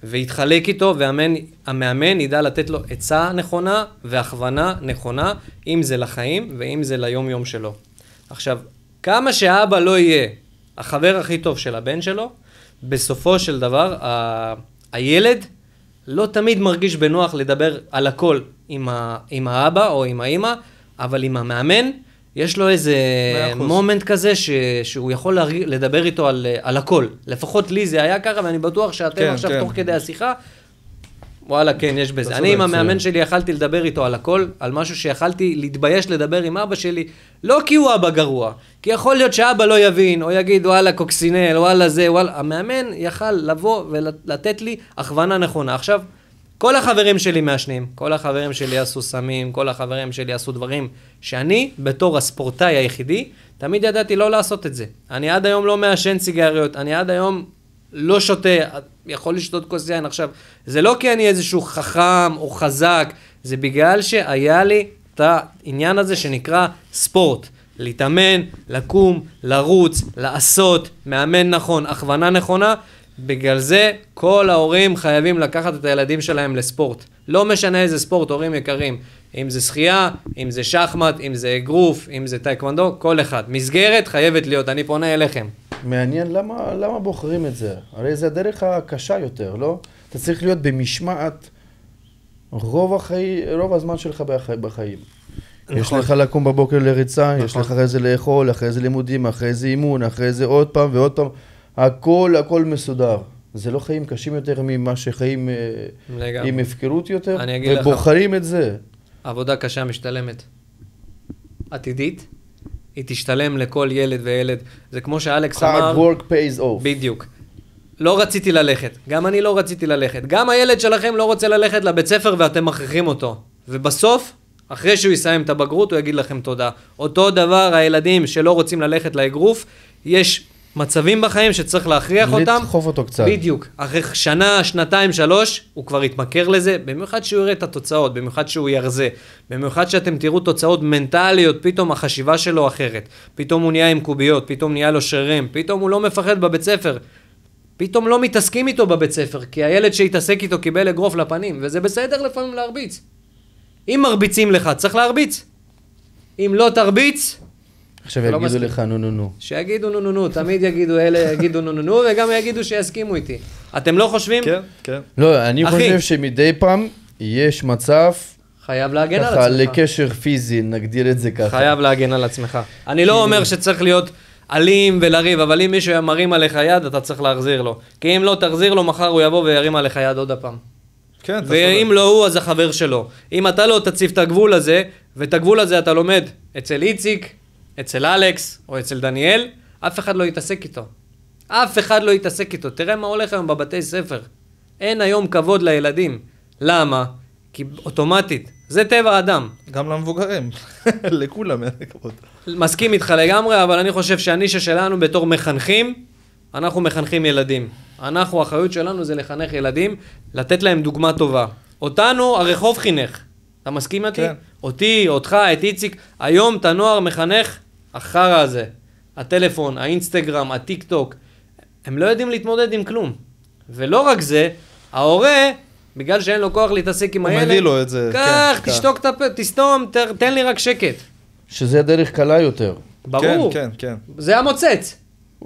ויתחלק איתו, והמאמן ידע לתת לו עצה נכונה והכוונה נכונה, אם זה לחיים ואם זה ליום יום שלו. עכשיו, כמה שהאבא לא יהיה החבר הכי טוב של הבן שלו, בסופו של דבר, הילד לא תמיד מרגיש בנוח לדבר על הכל עם האבא או עם האמא, אבל עם המאמן, יש לו איזה מומנט כזה שהוא יכול לדבר איתו על הכל. לפחות לי זה היה ככה, ואני בטוח שאתם עכשיו תוך כדי השיחה, וואלה, כן, יש בזה. אני עם המאמן שלי יכלתי לדבר איתו על הכל, על משהו שיכלתי להתבייש לדבר עם אבא שלי, לא כי הוא אבא גרוע, כי יכול להיות שאבא לא יבין, או יגיד, וואלה, קוקסינל, וואלה זה, וואלה. המאמן יכל לבוא ולתת לי הכוונה נכונה. עכשיו, כל החברים שלי מעשנים, כל החברים שלי עשו סמים, כל החברים שלי עשו דברים שאני, בתור הספורטאי היחידי, תמיד ידעתי לא לעשות את זה. אני עד היום לא מעשן סיגריות, אני עד היום לא שותה, יכול לשתות כוס יין. עכשיו, זה לא כי אני איזשהו חכם או חזק, זה בגלל שהיה לי את העניין הזה שנקרא ספורט. להתאמן, לקום, לרוץ, לעשות, מאמן נכון, הכוונה נכונה. בגלל זה כל ההורים חייבים לקחת את הילדים שלהם לספורט. לא משנה איזה ספורט, הורים יקרים. אם זה שחייה, אם זה שחמט, אם זה אגרוף, אם זה טייקוונדו, כל אחד. מסגרת חייבת להיות, אני פונה אליכם. מעניין למה בוחרים את זה? הרי זה הדרך הקשה יותר, לא? אתה צריך להיות במשמעת רוב הזמן שלך בחיים. יש לך לקום בבוקר לריצה, יש לך אחרי זה לאכול, אחרי זה לימודים, אחרי זה אימון, אחרי זה עוד פעם ועוד פעם. הכל מסודר. זה לא חיים קשים יותר ממה שחיים עם הפקרות יותר, ובוחרים את זה. עבודה קשה משתלמת. עתידית, היא תשתלם לכל ילד וילד. זה כמו שאלכס אמר... hard work pays off. בדיוק. לא רציתי ללכת. גם אני לא רציתי ללכת. גם הילד שלכם לא רוצה ללכת לבית ספר ואתם מכריחים אותו. ובסוף, אחרי שהוא יסיים את הבגרות, הוא יגיד לכם תודה. אותו דבר, הילדים שלא רוצים ללכת לאגרוף, יש מצבים בחיים שצריך להכריח אותם. לדחוף אותו קצת. בדיוק. אחרי שנה, שנתיים, 3, הוא כבר יתמכר לזה, במיוחד שהוא יראה את התוצאות, במיוחד שהוא ירזה, במיוחד שאתם תראו תוצאות מנטליות, פתאום החשיבה שלו אחרת, פתאום הוא נהיה עם קוביות, פתאום נהיה לו שרירים, פתאום הוא לא מפחד בבית ספר, פתאום לא מתעסקים איתו בבית ספר, כי הילד שהתעסק איתו קיבל אגרוף לפנים, וזה בסדר לפעמים להרביץ. אם מרביצים לך, צריך להרביץ. אם לא תרביץ, עכשיו יגידו לך נו. שיגידו נו, תמיד יגידו אלה, יגידו נו, וגם יגידו שיסכימו איתי. אתם לא חושבים? כן, כן. לא, אני חושב שמדי פעם יש מצב... חייב להגן על עצמך. ככה לקשר פיזי, נגדיר את זה ככה. חייב להגן על עצמך. אני לא אומר שצריך להיות אלים ולריב, אבל אם מישהו מרים עליך יד, אתה צריך להחזיר לו. כי אם לא תחזיר לו, מחר הוא יבוא וירים עליך יד עוד הפעם. כן, ואם לא הוא, אז החבר שלו. אם אתה לא תציב את הגבול הזה, ואת הגבול הזה אתה לומד אצל איציק, אצל אלכס או אצל דניאל, אף אחד לא יתעסק איתו. אף אחד לא יתעסק איתו. תראה מה הולך היום בבתי ספר. אין היום כבוד לילדים. למה? כי אוטומטית, זה טבע האדם. גם למבוגרים, לכולם אין כבוד. מסכים איתך לגמרי, אבל אני חושב שהנישה שלנו בתור מחנכים, אנחנו מחנכים ילדים. אנחנו, האחריות שלנו זה לחנך ילדים, לתת להם דוגמה טובה. אותנו, הרחוב חינך. אתה מסכים איתי? כן. אותי, אותך, את איציק. היום את הנוער מחנך החרא הזה. הטלפון, האינסטגרם, הטיק טוק. הם לא יודעים להתמודד עם כלום. ולא רק זה, ההורה, בגלל שאין לו כוח להתעסק עם הוא הילד, מביא לו את זה, קח, כן, תשתוק את הפה, תסתום, תן לי רק שקט. שזה דרך קלה יותר. ברור. כן, כן. זה המוצץ.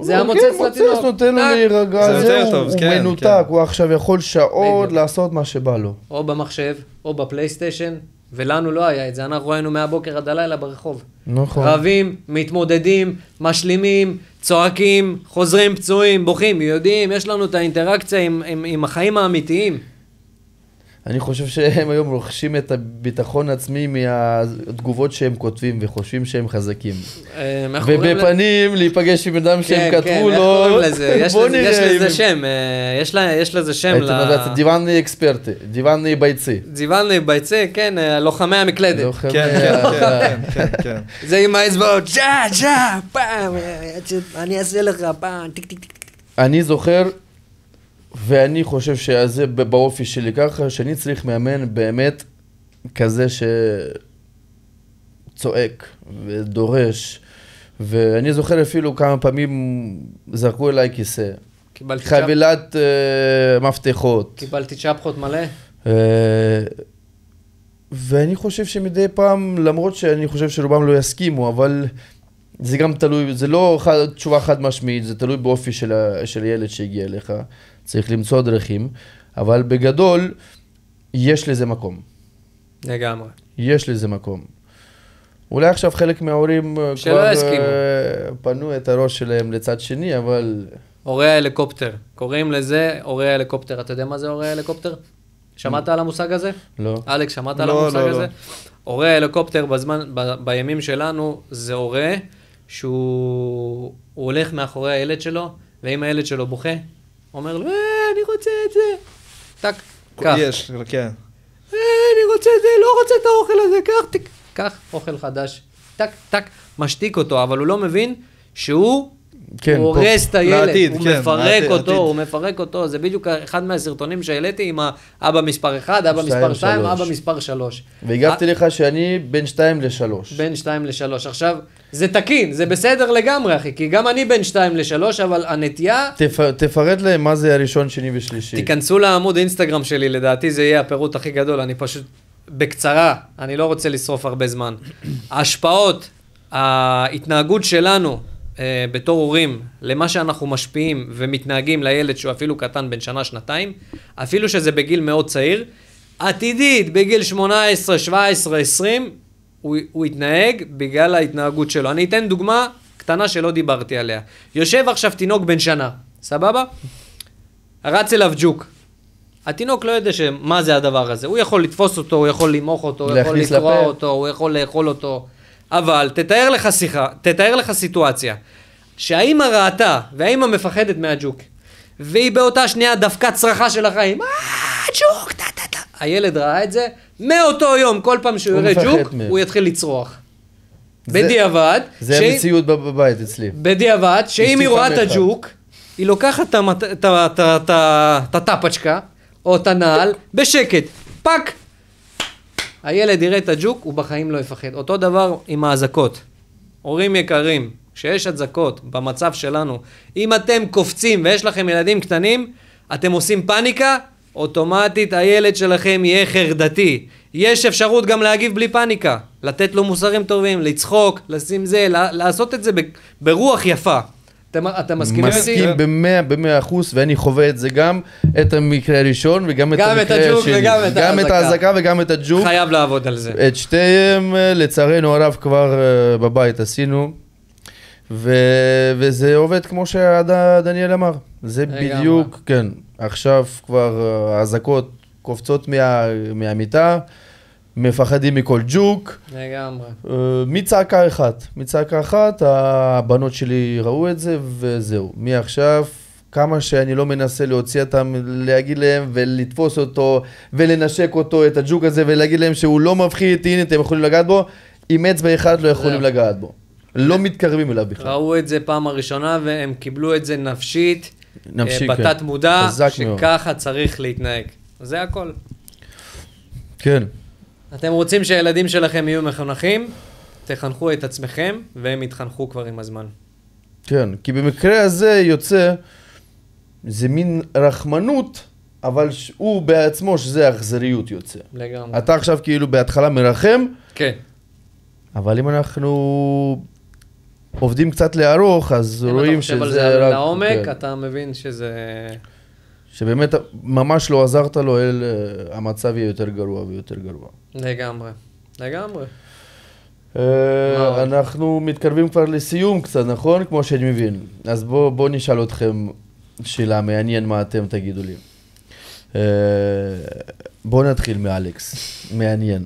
זה כן, המוצץ לתינוק. נותן לו טק. להירגע, זה יותר זהו, טוב, הוא כן, מנותק, כן. הוא עכשיו יכול שעות בדיוק. לעשות מה שבא לו. או במחשב, או בפלייסטיישן, ולנו לא היה את זה. אנחנו היינו מהבוקר עד הלילה ברחוב. נכון. רבים, מתמודדים, משלימים, צועקים, חוזרים פצועים, בוכים, יודעים, יש לנו את האינטראקציה עם החיים האמיתיים. אני חושב שהם היום רוכשים את הביטחון עצמי מהתגובות שהם כותבים וחושבים שהם חזקים. איך קוראים לזה? ובפנים להיפגש עם אדם שהם כן, כתבו איך לו, קוראים לזה? בוא נראה. יש לזה שם, יש לזה שם. דיוואני אקספרטי, דיוואני ביצי. דיוואני ביצי, כן, לוחמי המקלדת. לוחמי כן, ה- כן, כן, כן. זה עם האצבעות, ג'ה, פעם, אני אעשה לך פעם, טיק טיק טיק. אני זוכר, ואני חושב שזה באופי שלי ככה, שאני צריך מאמן באמת כזה שצועק ודורש. ואני זוכר אפילו כמה פעמים זרקו אליי כיסא. חבילת מפתחות. קיבלתי צ'פחות מלא. ואני חושב שמדי פעם, למרות שאני חושב שרובם לא יסכימו, אבל זה גם תלוי, זה לא תשובה חד משמעית, זה תלוי באופי של ילד שהגיע אליך. צריך למצוא דרכים, אבל בגדול, יש לזה מקום. לגמרי. יש לזה מקום. אולי עכשיו חלק מההורים כבר יסכימו. פנו את הראש שלהם לצד שני, אבל... הורי ההליקופטר. קוראים לזה הורי ההליקופטר. אתה יודע מה זה הורי ההליקופטר? שמעת על המושג הזה? לא. אלכס, שמעת על לא, המושג לא, הזה? לא. הורי ההליקופטר בימים שלנו זה הורה שהוא הולך מאחורי הילד שלו, ואם הילד שלו בוכה, אומר לו, אני רוצה את זה. טק, קח. יש, כן. אני רוצה את זה, לא רוצה את האוכל הזה, קח אוכל חדש. טק, טק, משתיק אותו, אבל הוא לא מבין שהוא כן, הוא הורס את הילד, לעתיד, הוא כן, מפרק לעתיד. אותו, הוא מפרק אותו. זה בדיוק אחד מהסרטונים שהעליתי עם האבא מספר 1, אבא מספר 2, 3. אבא מספר 3. והגבתי לך שאני בין 2 ל-3. בין 2 ל-3. עכשיו, זה תקין, זה בסדר לגמרי, אחי, כי גם אני בין 2 ל-3, אבל הנטייה... תפרט להם מה זה הראשון, שני ושלישי. תיכנסו לעמוד אינסטגרם שלי, לדעתי זה יהיה הפירוט הכי גדול, אני פשוט... בקצרה, אני לא רוצה לשרוף הרבה זמן. ההשפעות, ההתנהגות שלנו בתור הורים, למה שאנחנו משפיעים ומתנהגים לילד שהוא אפילו קטן בין שנה, שנתיים, אפילו שזה בגיל מאוד צעיר, עתידית בגיל 18, 17, 20, הוא יתנהג בגלל ההתנהגות שלו. אני אתן דוגמה קטנה שלא דיברתי עליה. יושב עכשיו תינוק בן שנה, סבבה? רץ אליו ג'וק. התינוק לא יודע מה זה הדבר הזה. הוא יכול לתפוס אותו, הוא יכול למוח אותו, הוא יכול לקרוא אותו, הוא יכול לאכול אותו. אבל תתאר לך סיטואציה, שהאמא ראתה, והאמא מפחדת מהג'וק, והיא באותה שנייה דפקה צרחה של החיים, ג'וק, טה. הילד ראה את זה, מאותו יום, כל פעם שהוא יראה ג'וק, הוא יתחיל לצרוח. בדיעבד, זה המציאות בבית אצלי. בדיעבד, שאם היא רואה את הג'וק, היא לוקחת את הטפצ'קה, או את הנעל, בשקט, פק. הילד יראה את הג'וק, הוא בחיים לא יפחד. אותו דבר עם האזעקות. הורים יקרים, שיש אזעקות במצב שלנו, אם אתם קופצים ויש לכם ילדים קטנים, אתם עושים פאניקה, אוטומטית הילד שלכם יהיה חרדתי. יש אפשרות גם להגיב בלי פאניקה, לתת לו מוסרים טובים, לצחוק, לשים זה, לעשות את זה ברוח יפה. אתה מסכים איתי? מסכים ב-100%, ואני חווה את זה גם את המקרה הראשון וגם את המקרה השני. גם את ההזקה וגם את הג'וק. חייב לעבוד על זה. את שתיהם, לצערנו הרב, כבר בבית עשינו, וזה עובד כמו שדניאל אמר. זה בדיוק, כן. עכשיו כבר ההזקות קופצות מהמיטה, מפחדים מכל ג'וק. לגמרי. מצעקה אחת, הבנות שלי ראו את זה וזהו. מעכשיו, כמה שאני לא מנסה להוציא אותם, להגיד להם ולתפוס אותו ולנשק אותו, את הג'וק הזה, ולהגיד להם שהוא לא מפחיד, הנה אתם יכולים לגעת בו, עם אצבע אחד לא יכולים לגעת בו. לא מתקרבים אליו בכלל. ראו את זה פעם הראשונה והם קיבלו את זה נפשית, בתת מודע, שככה צריך להתנהג. זה הכל. כן. אתם רוצים שהילדים שלכם יהיו מחונכים, תחנכו את עצמכם, והם יתחנכו כבר עם הזמן. כן, כי במקרה הזה יוצא, זה מין רחמנות, אבל הוא בעצמו שזה אכזריות יוצא. לגמרי. אתה עכשיו כאילו בהתחלה מרחם, כן. אבל אם אנחנו עובדים קצת לארוך, אז רואים שזה אם אתה חושב על זה לעומק, אתה מבין שזה... שבאמת ממש לא עזרת לו, המצב יהיה יותר גרוע ויותר גרוע. לגמרי, לגמרי. אנחנו מתקרבים כבר לסיום קצת, נכון? כמו שאני מבין. אז בוא נשאל אתכם שאלה מעניין מה אתם תגידו לי. בוא נתחיל מאלכס, מעניין.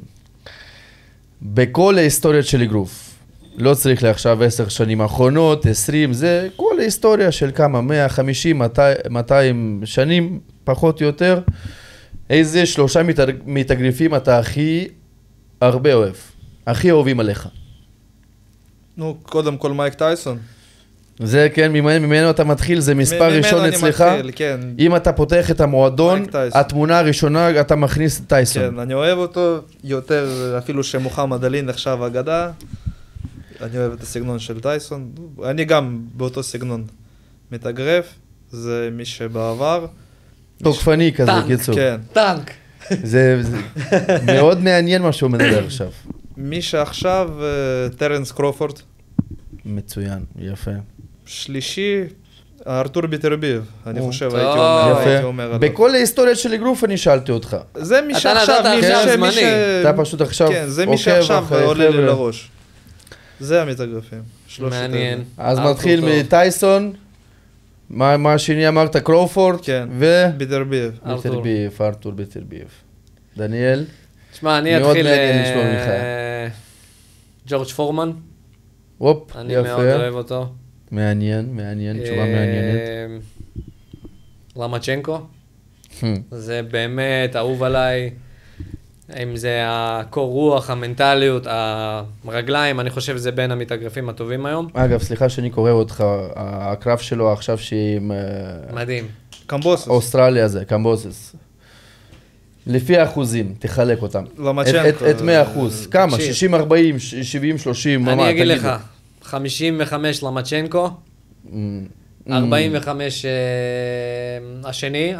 בכל ההיסטוריה של אגרוף, לא צריך לעכשיו 10 שנים האחרונות, 20, זה כל ההיסטוריה של כמה, 150, 200 שנים, פחות או יותר. איזה 3 מתאגרפים אתה הכי הרבה אוהב? הכי אוהבים עליך? נו, קודם כל מייק טייסון. זה כן, ממנו אתה מתחיל, זה מספר ראשון אצלך. כן. אם אתה פותח את המועדון, התמונה הראשונה אתה מכניס את טייסון. כן, אני אוהב אותו יותר, אפילו שמוחמד עלי נחשב אגדה. אני אוהב את הסגנון של טייסון. אני גם באותו סגנון מתאגרף, זה מי שבעבר. תוקפני כזה, קיצור. כן. טנק. זה מאוד מעניין מה שהוא מדבר עכשיו. מי שעכשיו, טרנס קרופורד. מצוין, יפה. שלישי, ארתור ביטרביב, אני חושב, הייתי אומר עליו. בכל ההיסטוריה של אגרוף אני שאלתי אותך. זה מי שעכשיו, אתה פשוט עכשיו כן, זה מי שעכשיו עולה לי לראש. זה המתאגרפים. מעניין. אז מתחיל מטייסון, מה השני אמרת? קרופורד? כן, ביטרביב. ארתור ביטרביב. דניאל? תשמע, אני אתחיל ג'ורג' פורמן. הופ, אני מאוד אוהב אותו. מעניין, תשובה מעניינת. למצ'נקו. זה באמת אהוב עליי. אם זה הקור רוח, המנטליות, הרגליים, אני חושב שזה בין המתאגרפים הטובים היום. אגב, סליחה שאני קורא אותך, הקרב שלו עכשיו שהיא... מדהים. קמבוסס. אוסטרליה זה, קמבוסס. לפי האחוזים, תחלק אותם. למצ'נקו. את 100%. כמה? 60, 40, 70, 30, אני אגיד לך, 55 למצ'נקו, 45 השני.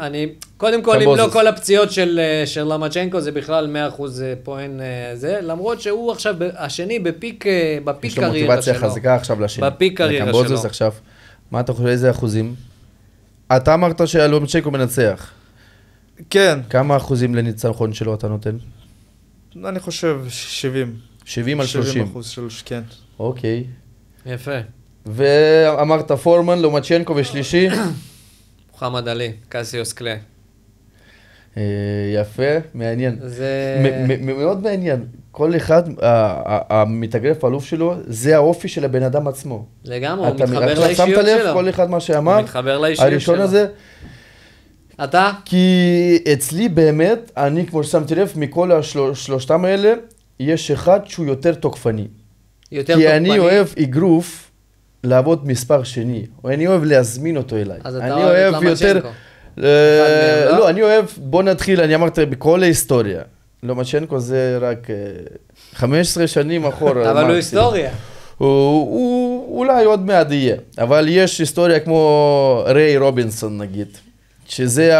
קודם כל, אם לא כל הפציעות של למצ'נקו, זה בכלל 100% פה אין זה, למרות שהוא עכשיו השני בפיק קריירה שלו. יש לו מוטיבציה חזקה עכשיו לשני. בפיק קריירה שלו. לקמבוזס עכשיו. מה אתה חושב, איזה אחוזים? אתה אמרת שלמצ'נקו מנצח. כן. כמה אחוזים לניצחון שלו אתה נותן? אני חושב 70. 70 על 30. 70%, כן. אוקיי. יפה. ואמרת פורמן, לומצ'נקו ושלישי? מוחמד עלי, קסיוס קלה. יפה, מעניין. זה... מאוד מעניין. כל אחד, המתאגרף האלוף שלו, זה האופי של הבן אדם עצמו. לגמרי, הוא מתחבר לאישיות שלו. שמת לב, כל אחד מה שאמר. הוא מתחבר לאישיות שלו. הראשון הזה. אתה? כי אצלי באמת, אני כמו ששמתי לב, מכל השלושתם האלה, יש אחד שהוא יותר תוקפני. יותר כי תוקפני? אני אוהב אגרוף לעבוד מספר שני, או אני אוהב להזמין אותו אליי. אז אתה אוהב את למצ'נקו. לא, אני אוהב, בוא נתחיל, אני אמרתי בכל ההיסטוריה. לומצ'נקו זה רק 15 שנים אחורה. אבל הוא היסטוריה. הוא אולי עוד מעט יהיה, אבל יש היסטוריה כמו ריי רובינסון נגיד, שזה,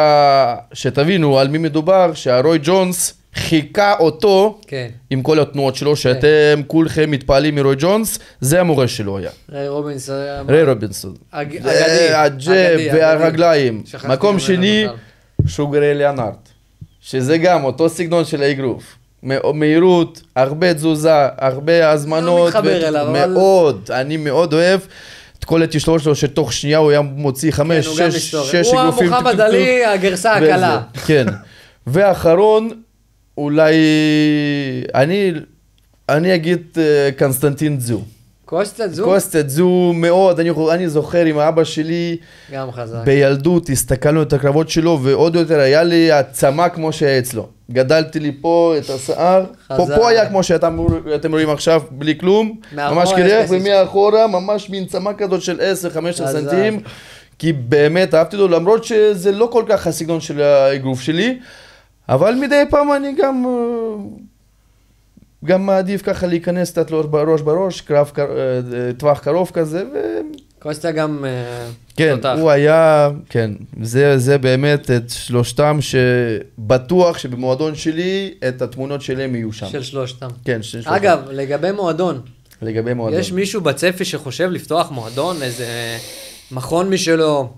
שתבינו על מי מדובר, שהרוי ג'ונס חיכה אותו כן. עם כל התנועות שלו, שאתם כולכם מתפעלים מרוי ג'ונס, זה המורה שלו היה. ריי רובינסון. ריי רובינסון. אגדי. הג'ב והרגליים. מקום שני, שוגרי ליאנארט. שזה גם אותו סגנון של האגרוף. מהירות, הרבה תזוזה, הרבה הזמנות. לא מתחבר אליו, אבל... מאוד, אני מאוד אוהב. את כל התשלוש שלו שתוך שנייה הוא היה מוציא 5, 6 אגרופים. הוא המוחמד עלי, הגרסה הקלה. כן. ואחרון, אולי, אני אגיד קונסטנטין זו. קוסטה זו? קוסטה זו מאוד, אני זוכר עם האבא שלי, גם חזק. בילדות הסתכלנו את הקרבות שלו, ועוד יותר היה לי עצמה כמו שהיה אצלו. גדלתי לי פה את השיער, פה היה כמו שאתם רואים עכשיו, בלי כלום, ממש קרח, ומאחורה ממש מין צמה כזאת של 10-15 סנטים, כי באמת אהבתי לו, למרות שזה לא כל כך הסגנון של האגרוף שלי, אבל מדי פעם אני גם מעדיף ככה להיכנס קצת ראש בראש, טווח קרוב כזה, קוסטה גם כן, תותח. הוא היה, כן, זה באמת את שלושתם שבטוח שבמועדון שלי, את התמונות שלהם יהיו שם. של שלושתם. כן, של שלושתם. אגב, לגבי מועדון, לגבי מועדון. יש מישהו בצפי שחושב לפתוח מועדון, איזה מכון משלו?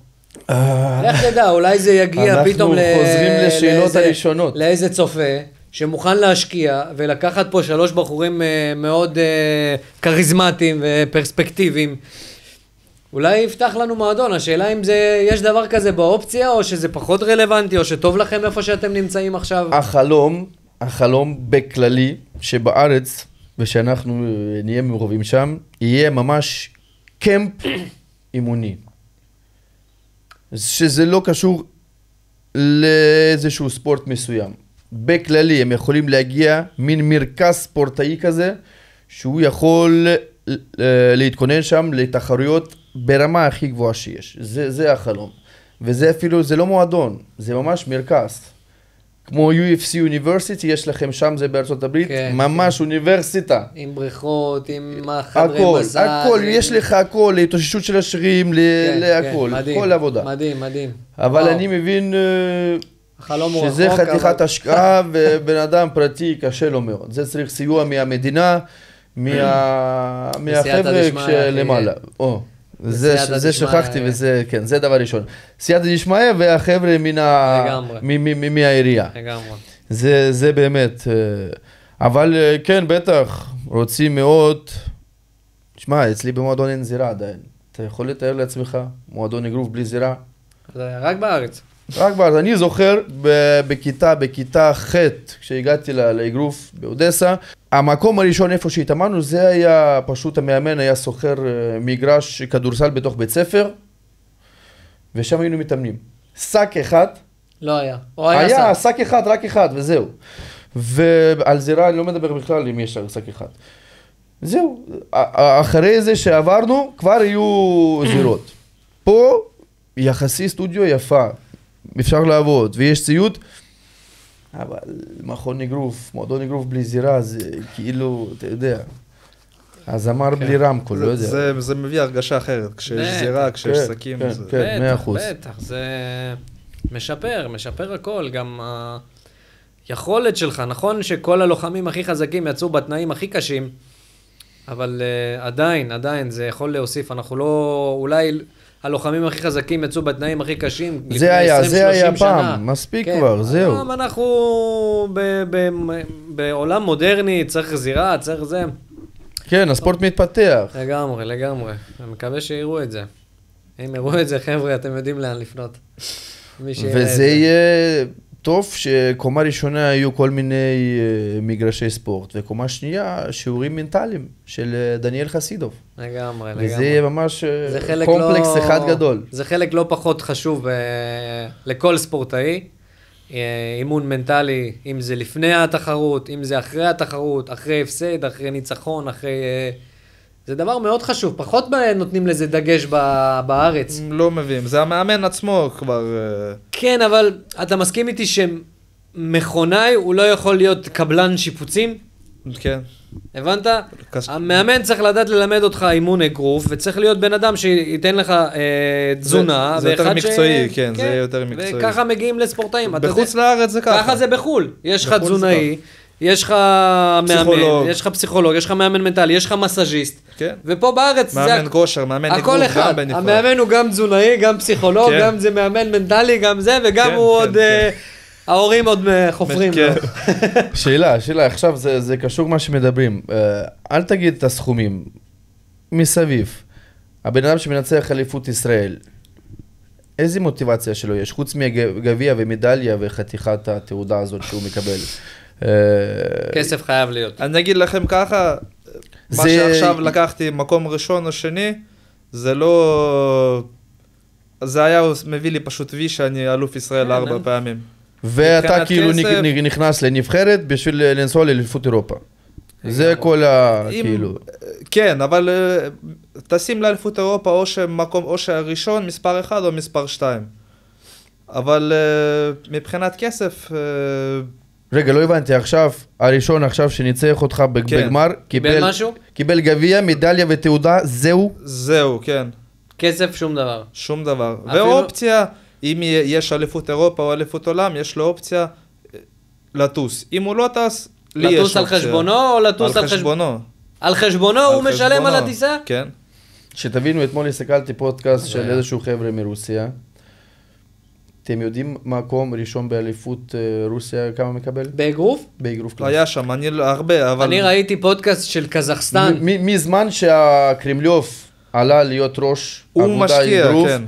לך תדע, אולי זה יגיע פתאום אנחנו חוזרים לשאלות הראשונות. לאיזה צופה שמוכן להשקיע ולקחת פה 3 בחורים מאוד כריזמטיים ופרספקטיביים. אולי יפתח לנו מועדון, השאלה אם יש דבר כזה באופציה, או שזה פחות רלוונטי, או שטוב לכם איפה שאתם נמצאים עכשיו. החלום בכללי, שבארץ, ושאנחנו נהיה מעורבים שם, יהיה ממש קמפ אימוני. שזה לא קשור לאיזשהו ספורט מסוים. בכללי הם יכולים להגיע מין מרכז ספורטאי כזה, שהוא יכול להתכונן שם לתחרויות ברמה הכי גבוהה שיש. זה החלום. וזה אפילו, זה לא מועדון, זה ממש מרכז. כמו UFC University, יש לכם שם, זה בארצות הברית, כן, ממש אוניברסיטה. עם בריכות, עם חדרי מסע. הכל, יש לך הכל, להתאוששות של השרירים, להכל, כל עבודה. מדהים, מדהים. אבל אני מבין שזה חתיכת השקעה, ובן אדם פרטי קשה לו מאוד. זה צריך סיוע מהמדינה, מהחבר'ה שלמעלה. זה שכחתי וזה, כן, זה דבר ראשון. סייעתא דשמיא והחבר'ה מהעירייה. לגמרי. זה באמת. אבל כן, בטח, רוצים מאוד. תשמע, אצלי במועדון אין זירה עדיין. אתה יכול לתאר לעצמך מועדון אגרוף בלי זירה? רק בארץ. רק בארץ. אני זוכר בכיתה ח' כשהגעתי לאגרוף באודסה, המקום הראשון איפה שהתאמנו, זה היה פשוט המאמן היה סוחר מגרש כדורסל בתוך בית ספר, ושם היינו מתאמנים. שק אחד. לא היה. היה שק אחד, רק אחד, וזהו. ועל זירה אני לא מדבר בכלל אם יש שק אחד. זהו. אחרי זה שעברנו, כבר היו זירות. פה יחסי סטודיו יפה. אפשר לעבוד, ויש ציוד. אבל מכון אגרוף, מועדון אגרוף בלי זירה, זה כאילו, אתה יודע, הזמר בלי רמקול, לא יודע. זה מביא הרגשה אחרת, כשיש זירה, כשיש שקים. כן, 100%. בטח, זה משפר הכל, גם היכולת שלך, נכון שכל הלוחמים הכי חזקים יצאו בתנאים הכי קשים, אבל עדיין זה יכול להוסיף, אנחנו לא, אולי הלוחמים הכי חזקים יצאו בתנאים הכי קשים, זה היה פעם, מספיק כבר, זהו. היום אנחנו בעולם מודרני, צריך זירה, צריך זה. כן, הספורט מתפתח. לגמרי. אני מקווה שיראו את זה. אם יראו את זה, חבר'ה, אתם יודעים לאן לפנות. וזה יהיה טוב שקומה ראשונה היו כל מיני מגרשי ספורט, וקומה שנייה שיעורים מנטליים של דניאל חסידוב. לגמרי. וזה יהיה ממש קומפלקס אחד גדול. זה חלק לא פחות חשוב לכל ספורטאי. אימון מנטלי, אם זה לפני התחרות, אם זה אחרי התחרות, אחרי הפסד, אחרי ניצחון, אחרי... זה דבר מאוד חשוב, פחות נותנים לזה דגש בארץ. לא מבין, זה המאמן עצמו כבר... כן, אבל אתה מסכים איתי שמכונאי הוא לא יכול להיות קבלן שיפוצים? כן. הבנת? המאמן צריך לדעת ללמד אותך אימון אגרוף, וצריך להיות בן אדם שייתן לך תזונה. זה יותר מקצועי, כן, זה יותר מקצועי. וככה מגיעים לספורטאים. בחוץ לארץ זה ככה. ככה זה בחול. יש לך תזונאי, יש לך מאמן, יש לך פסיכולוג, יש לך מאמן מנטלי, יש לך מסאז'יסט. ופה בארץ זה... מאמן כושר, מאמן אגרוף, הכל אחד. המאמן הוא גם תזונאי, גם פסיכולוג, גם זה מאמן מנטלי, גם זה, וגם הוא עוד... ההורים עוד חופרים לו. שאלה, עכשיו זה קשור מה שמדברים. אל תגיד את הסכומים. מסביב. הבן אדם שמנצח אליפות ישראל, איזה מוטיבציה שלו יש? חוץ מהגביע ומדליה וחתיכת התעודה הזאת שהוא מקבל. כסף חייב להיות. אני אגיד לכם ככה, מה זה- שעכשיו לקחתי מקום ראשון או שני, זה לא... זה היה מביא לי פשוט וי שאני אלוף ישראל 4 פעמים. ואתה מבחינת כאילו כסף- נכנס לנבחרת בשביל לנסוע לאליפות אירופה. זה כל ה... אם- כאילו... כן, אבל תשים לאליפות אירופה או שהראשון מספר 1 או מספר 2. אבל מבחינת כסף, רגע, לא הבנתי, עכשיו, הראשון עכשיו שניצח אותך בגמר, קיבל משהו? קיבל גביע, מדליה ותעודה, זהו? זהו, כן, כסף, שום דבר. שום דבר. אפילו- ואופציה, אם יש אליפות אירופה או אליפות עולם, יש לו אופציה לטוס. אם הוא לא טס, לי יש לטוס אופציה. על חשבונו או לטוס על חשבונו. על חשבונו הוא על משלם חשבונו. על הטיסה? כן. שתבינו, אתמול הסתכלתי פודקאסט של היה. איזשהו חבר'ה מרוסיה. אתם יודעים מקום ראשון באליפות רוסיה, כמה מקבל? באגרוף? באגרוף קלאס. היה שם, אני לא הרבה, אבל... אני ראיתי פודקאסט של קזחסטן. מזמן שהקרמליוף עלה להיות ראש הוא אגודה משקיע, אגרוף, כן.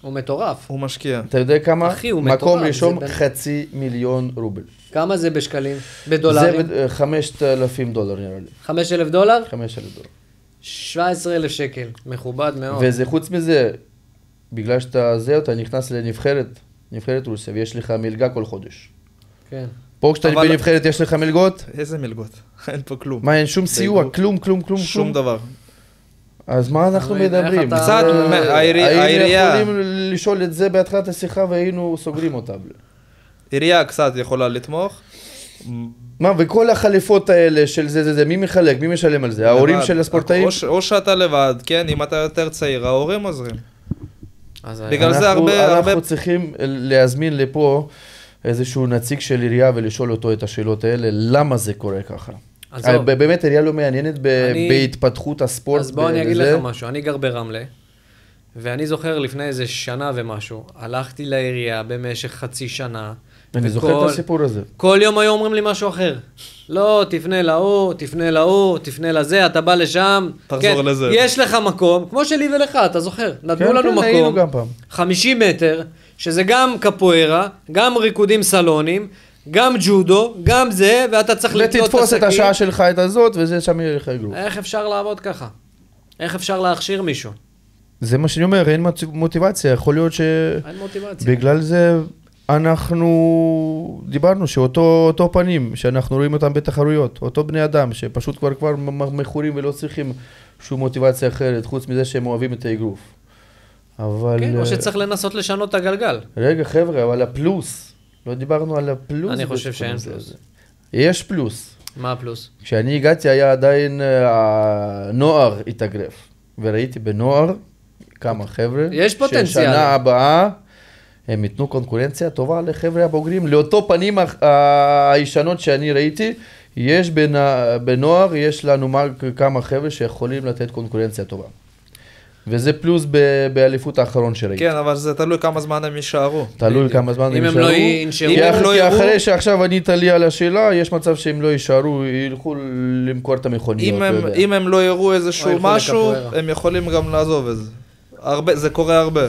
הוא מטורף. הוא משקיע. אתה יודע כמה? אחי, הוא מקום מטורף, ראשון זה בין- 500,000 רובל. כמה זה בשקלים? בדולרים? זה $5,000 נראה לי. $5,000? 5,000 דולר. 17,000 שקל. מכובד מאוד. וזה חוץ מזה, בגלל אתה נכנס לנבחרת רוסיה, ויש לך מלגה כל חודש. כן. פה כשאתה אבל- בנבחרת יש לך מלגות? איזה מלגות? אין פה כלום. מה, אין שום סיוע? באגרוף. כלום? שום דבר. אז מה אנחנו אבל איך מדברים? אתה- קצת, היינו העירייה- יכולים לשאול את זה בהתחלת השיחה והיינו סוגרים אותה. עירייה קצת יכולה לתמוך. מה, וכל החליפות האלה של זה, מי מחלק? מי משלם על זה? ההורים לבד. של הספורטאים? או שאתה לבד, כן, אם אתה יותר צעיר, ההורים עוזרים. אז בגלל זה הרבה- אנחנו צריכים להזמין לפה איזשהו נציג של עירייה ולשאול אותו את השאלות האלה, למה זה קורה ככה? עזוב. באמת עירייה לא מעניינת אני- בהתפתחות הספורט. אז בוא אני אגיד וזה. לך משהו, אני גר ברמלה, ואני זוכר לפני איזה שנה ומשהו, הלכתי לעירייה במשך חצי שנה, אני זוכר את הסיפור הזה. כל יום היו אומרים לי משהו אחר. לא, תפנה להוא, תפנה להוא, תפנה לזה, אתה בא לשם. תחזור כן, לזה. יש לך מקום, כמו שלי ולך, אתה זוכר. נתנו לנו כן, היינו מקום, גם פעם. 50 מטר, שזה גם קפוארה, גם ריקודים סלונים, גם ג'ודו, גם זה, ואתה צריך לקלוט את ותתפוס את השקים. השעה שלך את הזאת, וזה שם יהיה לך אגרוף. איך אפשר לעבוד ככה? איך אפשר להכשיר מישהו? זה מה שאני אומר, אין מוטיבציה, יכול להיות אין מוטיבציה. שבגלל זה אנחנו דיברנו שאותו פנים, שאנחנו רואים אותם בתחרויות, אותו בני אדם, שפשוט כבר מכורים ולא צריכים שום מוטיבציה אחרת, חוץ מזה שהם אוהבים את האגרוף. אבל... כן, או שצריך לנסות לשנות את הגלגל. רגע חבר'ה, אבל הפלוס, לא דיברנו על הפלוס. אני חושב בתחום שאין הזה. פלוס. יש פלוס. מה הפלוס? כשאני הגעתי היה עדיין הנוער התאגרף, וראיתי בנוער כמה חבר'ה, יש פוטנציאל. ששנה הבאה הם ייתנו קונקורנציה טובה לחבר'ה הבוגרים, לאותו פנים הישנות שאני ראיתי, יש בנוער, יש לנו כמה חבר'ה שיכולים לתת קונקורנציה טובה. וזה פלוס באליפות האחרון שראיתי. כן, אבל זה תלוי כמה זמן הם יישארו. תלוי כמה זמן אם הם הם יישארו. לא ינשרו, אם הם לא כי יראו- אחרי שעכשיו ענית לי על השאלה, יש מצב שהם לא יישארו, ילכו למכור את המכוניות. לא יודע. אם הם לא יראו או איזשהו ילכו משהו, לקפוארה. הם יכולים גם לעזוב את זה. זה קורה הרבה.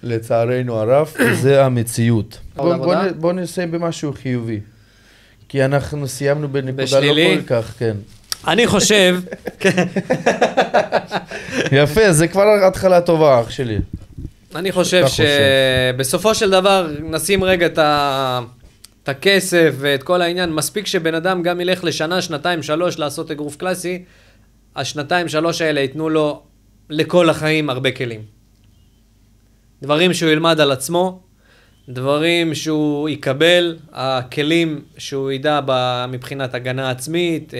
לצערנו הרב, זה המציאות. עוד עבודה? בוא נסיים במשהו חיובי. כי אנחנו סיימנו בנקודה בשלילי? לא כל כך, כן. אני חושב, יפה, זה כבר התחלה טובה, אח שלי. אני חושב אתה חושב. שבסופו של דבר נשים רגע את הכסף ואת כל העניין, מספיק שבן אדם גם ילך לשנה, שנתיים, 3 לעשות אגרוף קלאסי, השנתיים, 3 האלה ייתנו לו לכל החיים הרבה כלים. דברים שהוא ילמד על עצמו, דברים שהוא יקבל, הכלים שהוא ידע מבחינת הגנה עצמית,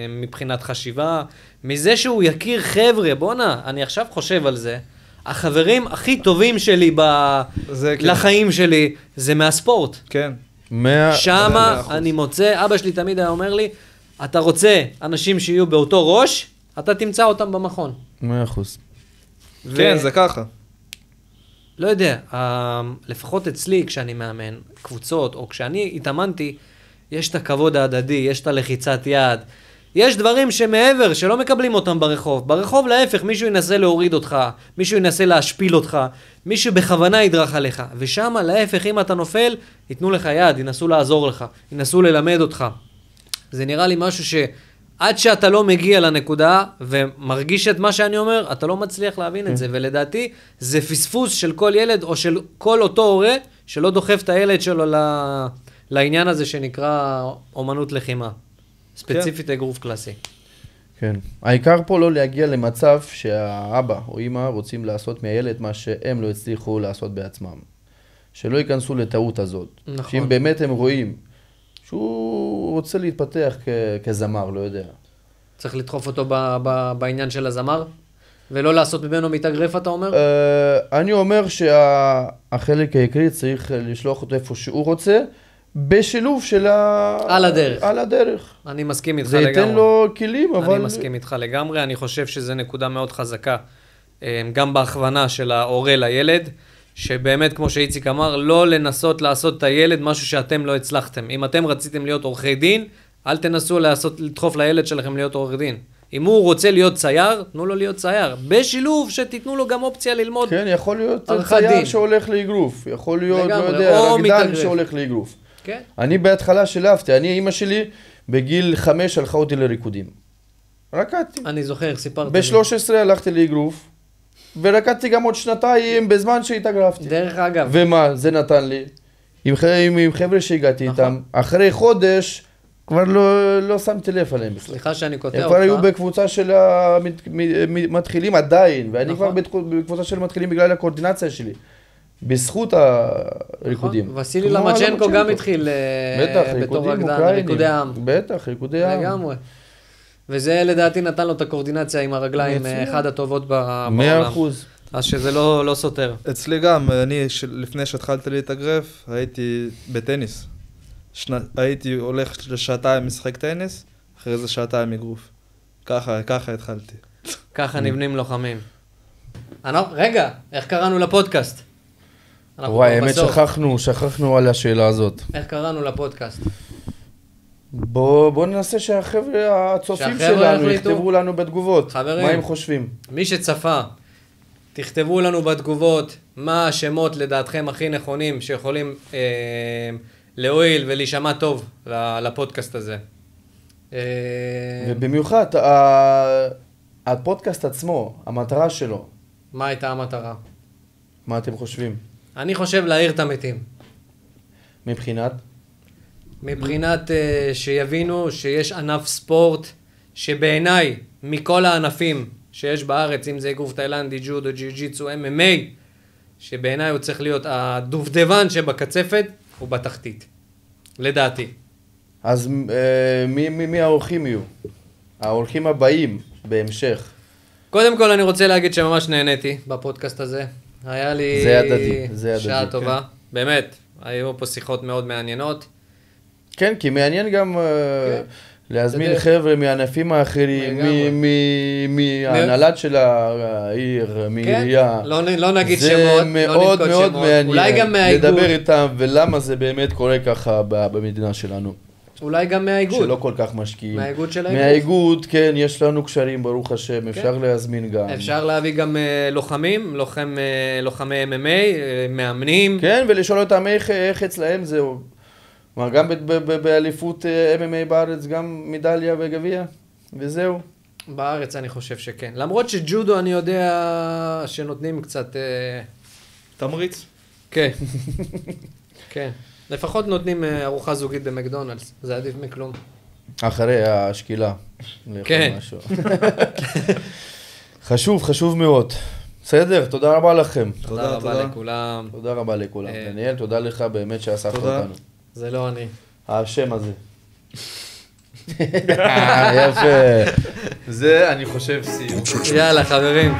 מבחינת חשיבה, מזה שהוא יכיר חבר'ה, בואנה, אני עכשיו חושב על זה, החברים הכי טובים שלי זה כן. לחיים שלי, זה מהספורט. כן. שמה 100%. אני מוצא, אבא שלי תמיד היה אומר לי, אתה רוצה אנשים שיהיו באותו ראש, אתה תמצא אותם במכון. 100%. כן, זה ככה. לא יודע, לפחות אצלי כשאני מאמן קבוצות, או כשאני התאמנתי, יש את הכבוד ההדדי, יש את הלחיצת יד, יש דברים שמעבר, שלא מקבלים אותם ברחוב. ברחוב להפך, מישהו ינסה להוריד אותך, מישהו ינסה להשפיל אותך, מישהו בכוונה ידרך עליך. ושם להפך, אם אתה נופל, ייתנו לך יד, ינסו לעזור לך, ינסו ללמד אותך. זה נראה לי משהו שעד שאתה לא מגיע לנקודה ומרגיש את מה שאני אומר, אתה לא מצליח להבין את זה. ולדעתי, זה פספוס של כל ילד או של כל אותו הורה שלא דוחף את הילד שלו לעניין הזה שנקרא אומנות לחימה. ספציפית אגרוף קלאסי. כן. העיקר פה לא להגיע למצב שהאבא או אמא רוצים לעשות מהילד מה שהם לא הצליחו לעשות בעצמם. שלא ייכנסו לטעות הזאת. נכון. שאם באמת הם רואים שהוא רוצה להתפתח כזמר, לא יודע. צריך לדחוף אותו בעניין של הזמר? ולא לעשות ממנו מתאגרף, אתה אומר? אני אומר שהחלק העיקרי צריך לשלוח אותו איפה שהוא רוצה, בשילוב של על הדרך. על הדרך. אני מסכים איתך זה לגמרי. ייתן לו כלים, אבל... אני מסכים איתך לגמרי, אני חושב שזו נקודה מאוד חזקה, גם בהכוונה של ההורה לילד, שבאמת, כמו שאיציק אמר, לא לנסות לעשות את הילד משהו שאתם לא הצלחתם. אם אתם רציתם להיות עורכי דין, אל תנסו לדחוף לילד שלכם להיות עורך דין. אם הוא רוצה להיות צייר, תנו לו להיות צייר. בשילוב שתיתנו לו גם אופציה ללמוד. כן, יכול להיות צייר שהולך לאגרוף, יכול להיות, לגמרי, לא יודע, או רקדן מתאגרף. שהולך לאגרוף. כן. אני בהתחלה שלפתי, אמא שלי בגיל 5 שלחה אותי לריקודים. רקדתי. אני זוכר, סיפרת לי. ב-13 הלכתי לאגרוף, ורקדתי גם עוד שנתיים בזמן שהתאגרפתי. דרך אגב. ומה זה נתן לי? עם חבר'ה שהגעתי איתם, אחרי חודש כבר לא שמתי לב עליהם בכלל. סליחה שאני קוטע הם אותך. כבר היו בקבוצה של המתחילים עדיין, ואני כבר בקבוצה של המתחילים בגלל הקואורדינציה שלי. בזכות הריקודים. וסילי למצ'נקו גם התחיל בתור רקדן, ריקודי העם. בטח, ריקודי העם. לגמרי. וזה לדעתי נתן לו את הקואורדינציה עם הרגליים, אחד הטובות בעולם. 100%. אז שזה לא סותר. אצלי גם, אני לפני שהתחלתי להתאגרף, הייתי בטניס. הייתי הולך לשעתיים משחק טניס, אחרי זה שעתיים אגרוף. ככה התחלתי. ככה נבנים לוחמים. רגע, איך קראנו לפודקאסט? וואי, האמת שכחנו על השאלה הזאת. איך קראנו לפודקאסט? בוא ננסה שהחבר'ה הצופים שלנו יכתבו לנו בתגובות. חברים, מה הם חושבים? מי שצפה, תכתבו לנו בתגובות מה השמות לדעתכם הכי נכונים שיכולים להועיל ולהישמע טוב לפודקאסט הזה. ובמיוחד, הפודקאסט עצמו, המטרה שלו. מה הייתה המטרה? מה אתם חושבים? אני חושב להעיר את המתים. מבחינת שיבינו שיש ענף ספורט שבעיניי מכל הענפים שיש בארץ, אם זה אגרוף תאילנדי, ג'ודו, ג'יוג'יצו, MMA, שבעיניי הוא צריך להיות הדובדבן שבקצפת, הוא בתחתית. לדעתי. אז מי האורחים יהיו? האורחים הבאים בהמשך. קודם כל אני רוצה להגיד שממש נהניתי בפודקאסט הזה. היה לי שעה טובה. באמת, היו פה שיחות מאוד מעניינות. כן, כי מעניין גם להזמין חבר'ה מענפים האחרים, מהנהלת של העיר, מעירייה. לא נגיד שמות, זה מאוד מאוד מעניין מהאיגוד. לדבר איתם, ולמה זה באמת קורה ככה במדינה שלנו. אולי גם מהאיגוד. שלא כל כך משקיעים. מהאיגוד של האיגוד. מהאיגוד, כן, יש לנו קשרים, ברוך השם, אפשר להזמין גם. אפשר להביא גם לוחמים, לוחמי MMA, מאמנים. כן, ולשאול אותם איך אצלהם זהו. גם באליפות MMA בארץ, גם מדליה וגביע, וזהו. בארץ אני חושב שכן. למרות שג'ודו אני יודע שנותנים קצת... תמריץ? כן. כן. לפחות נותנים ארוחה זוגית במקדונלדס, זה עדיף מכלום. אחרי השקילה. כן. חשוב מאוד. בסדר, תודה רבה לכם. תודה רבה לכולם. תודה רבה לכולם. דניאל, תודה לך באמת שאספת אותנו. זה לא אני. השם הזה. יפה. זה אני חושב סיום. יאללה חברים.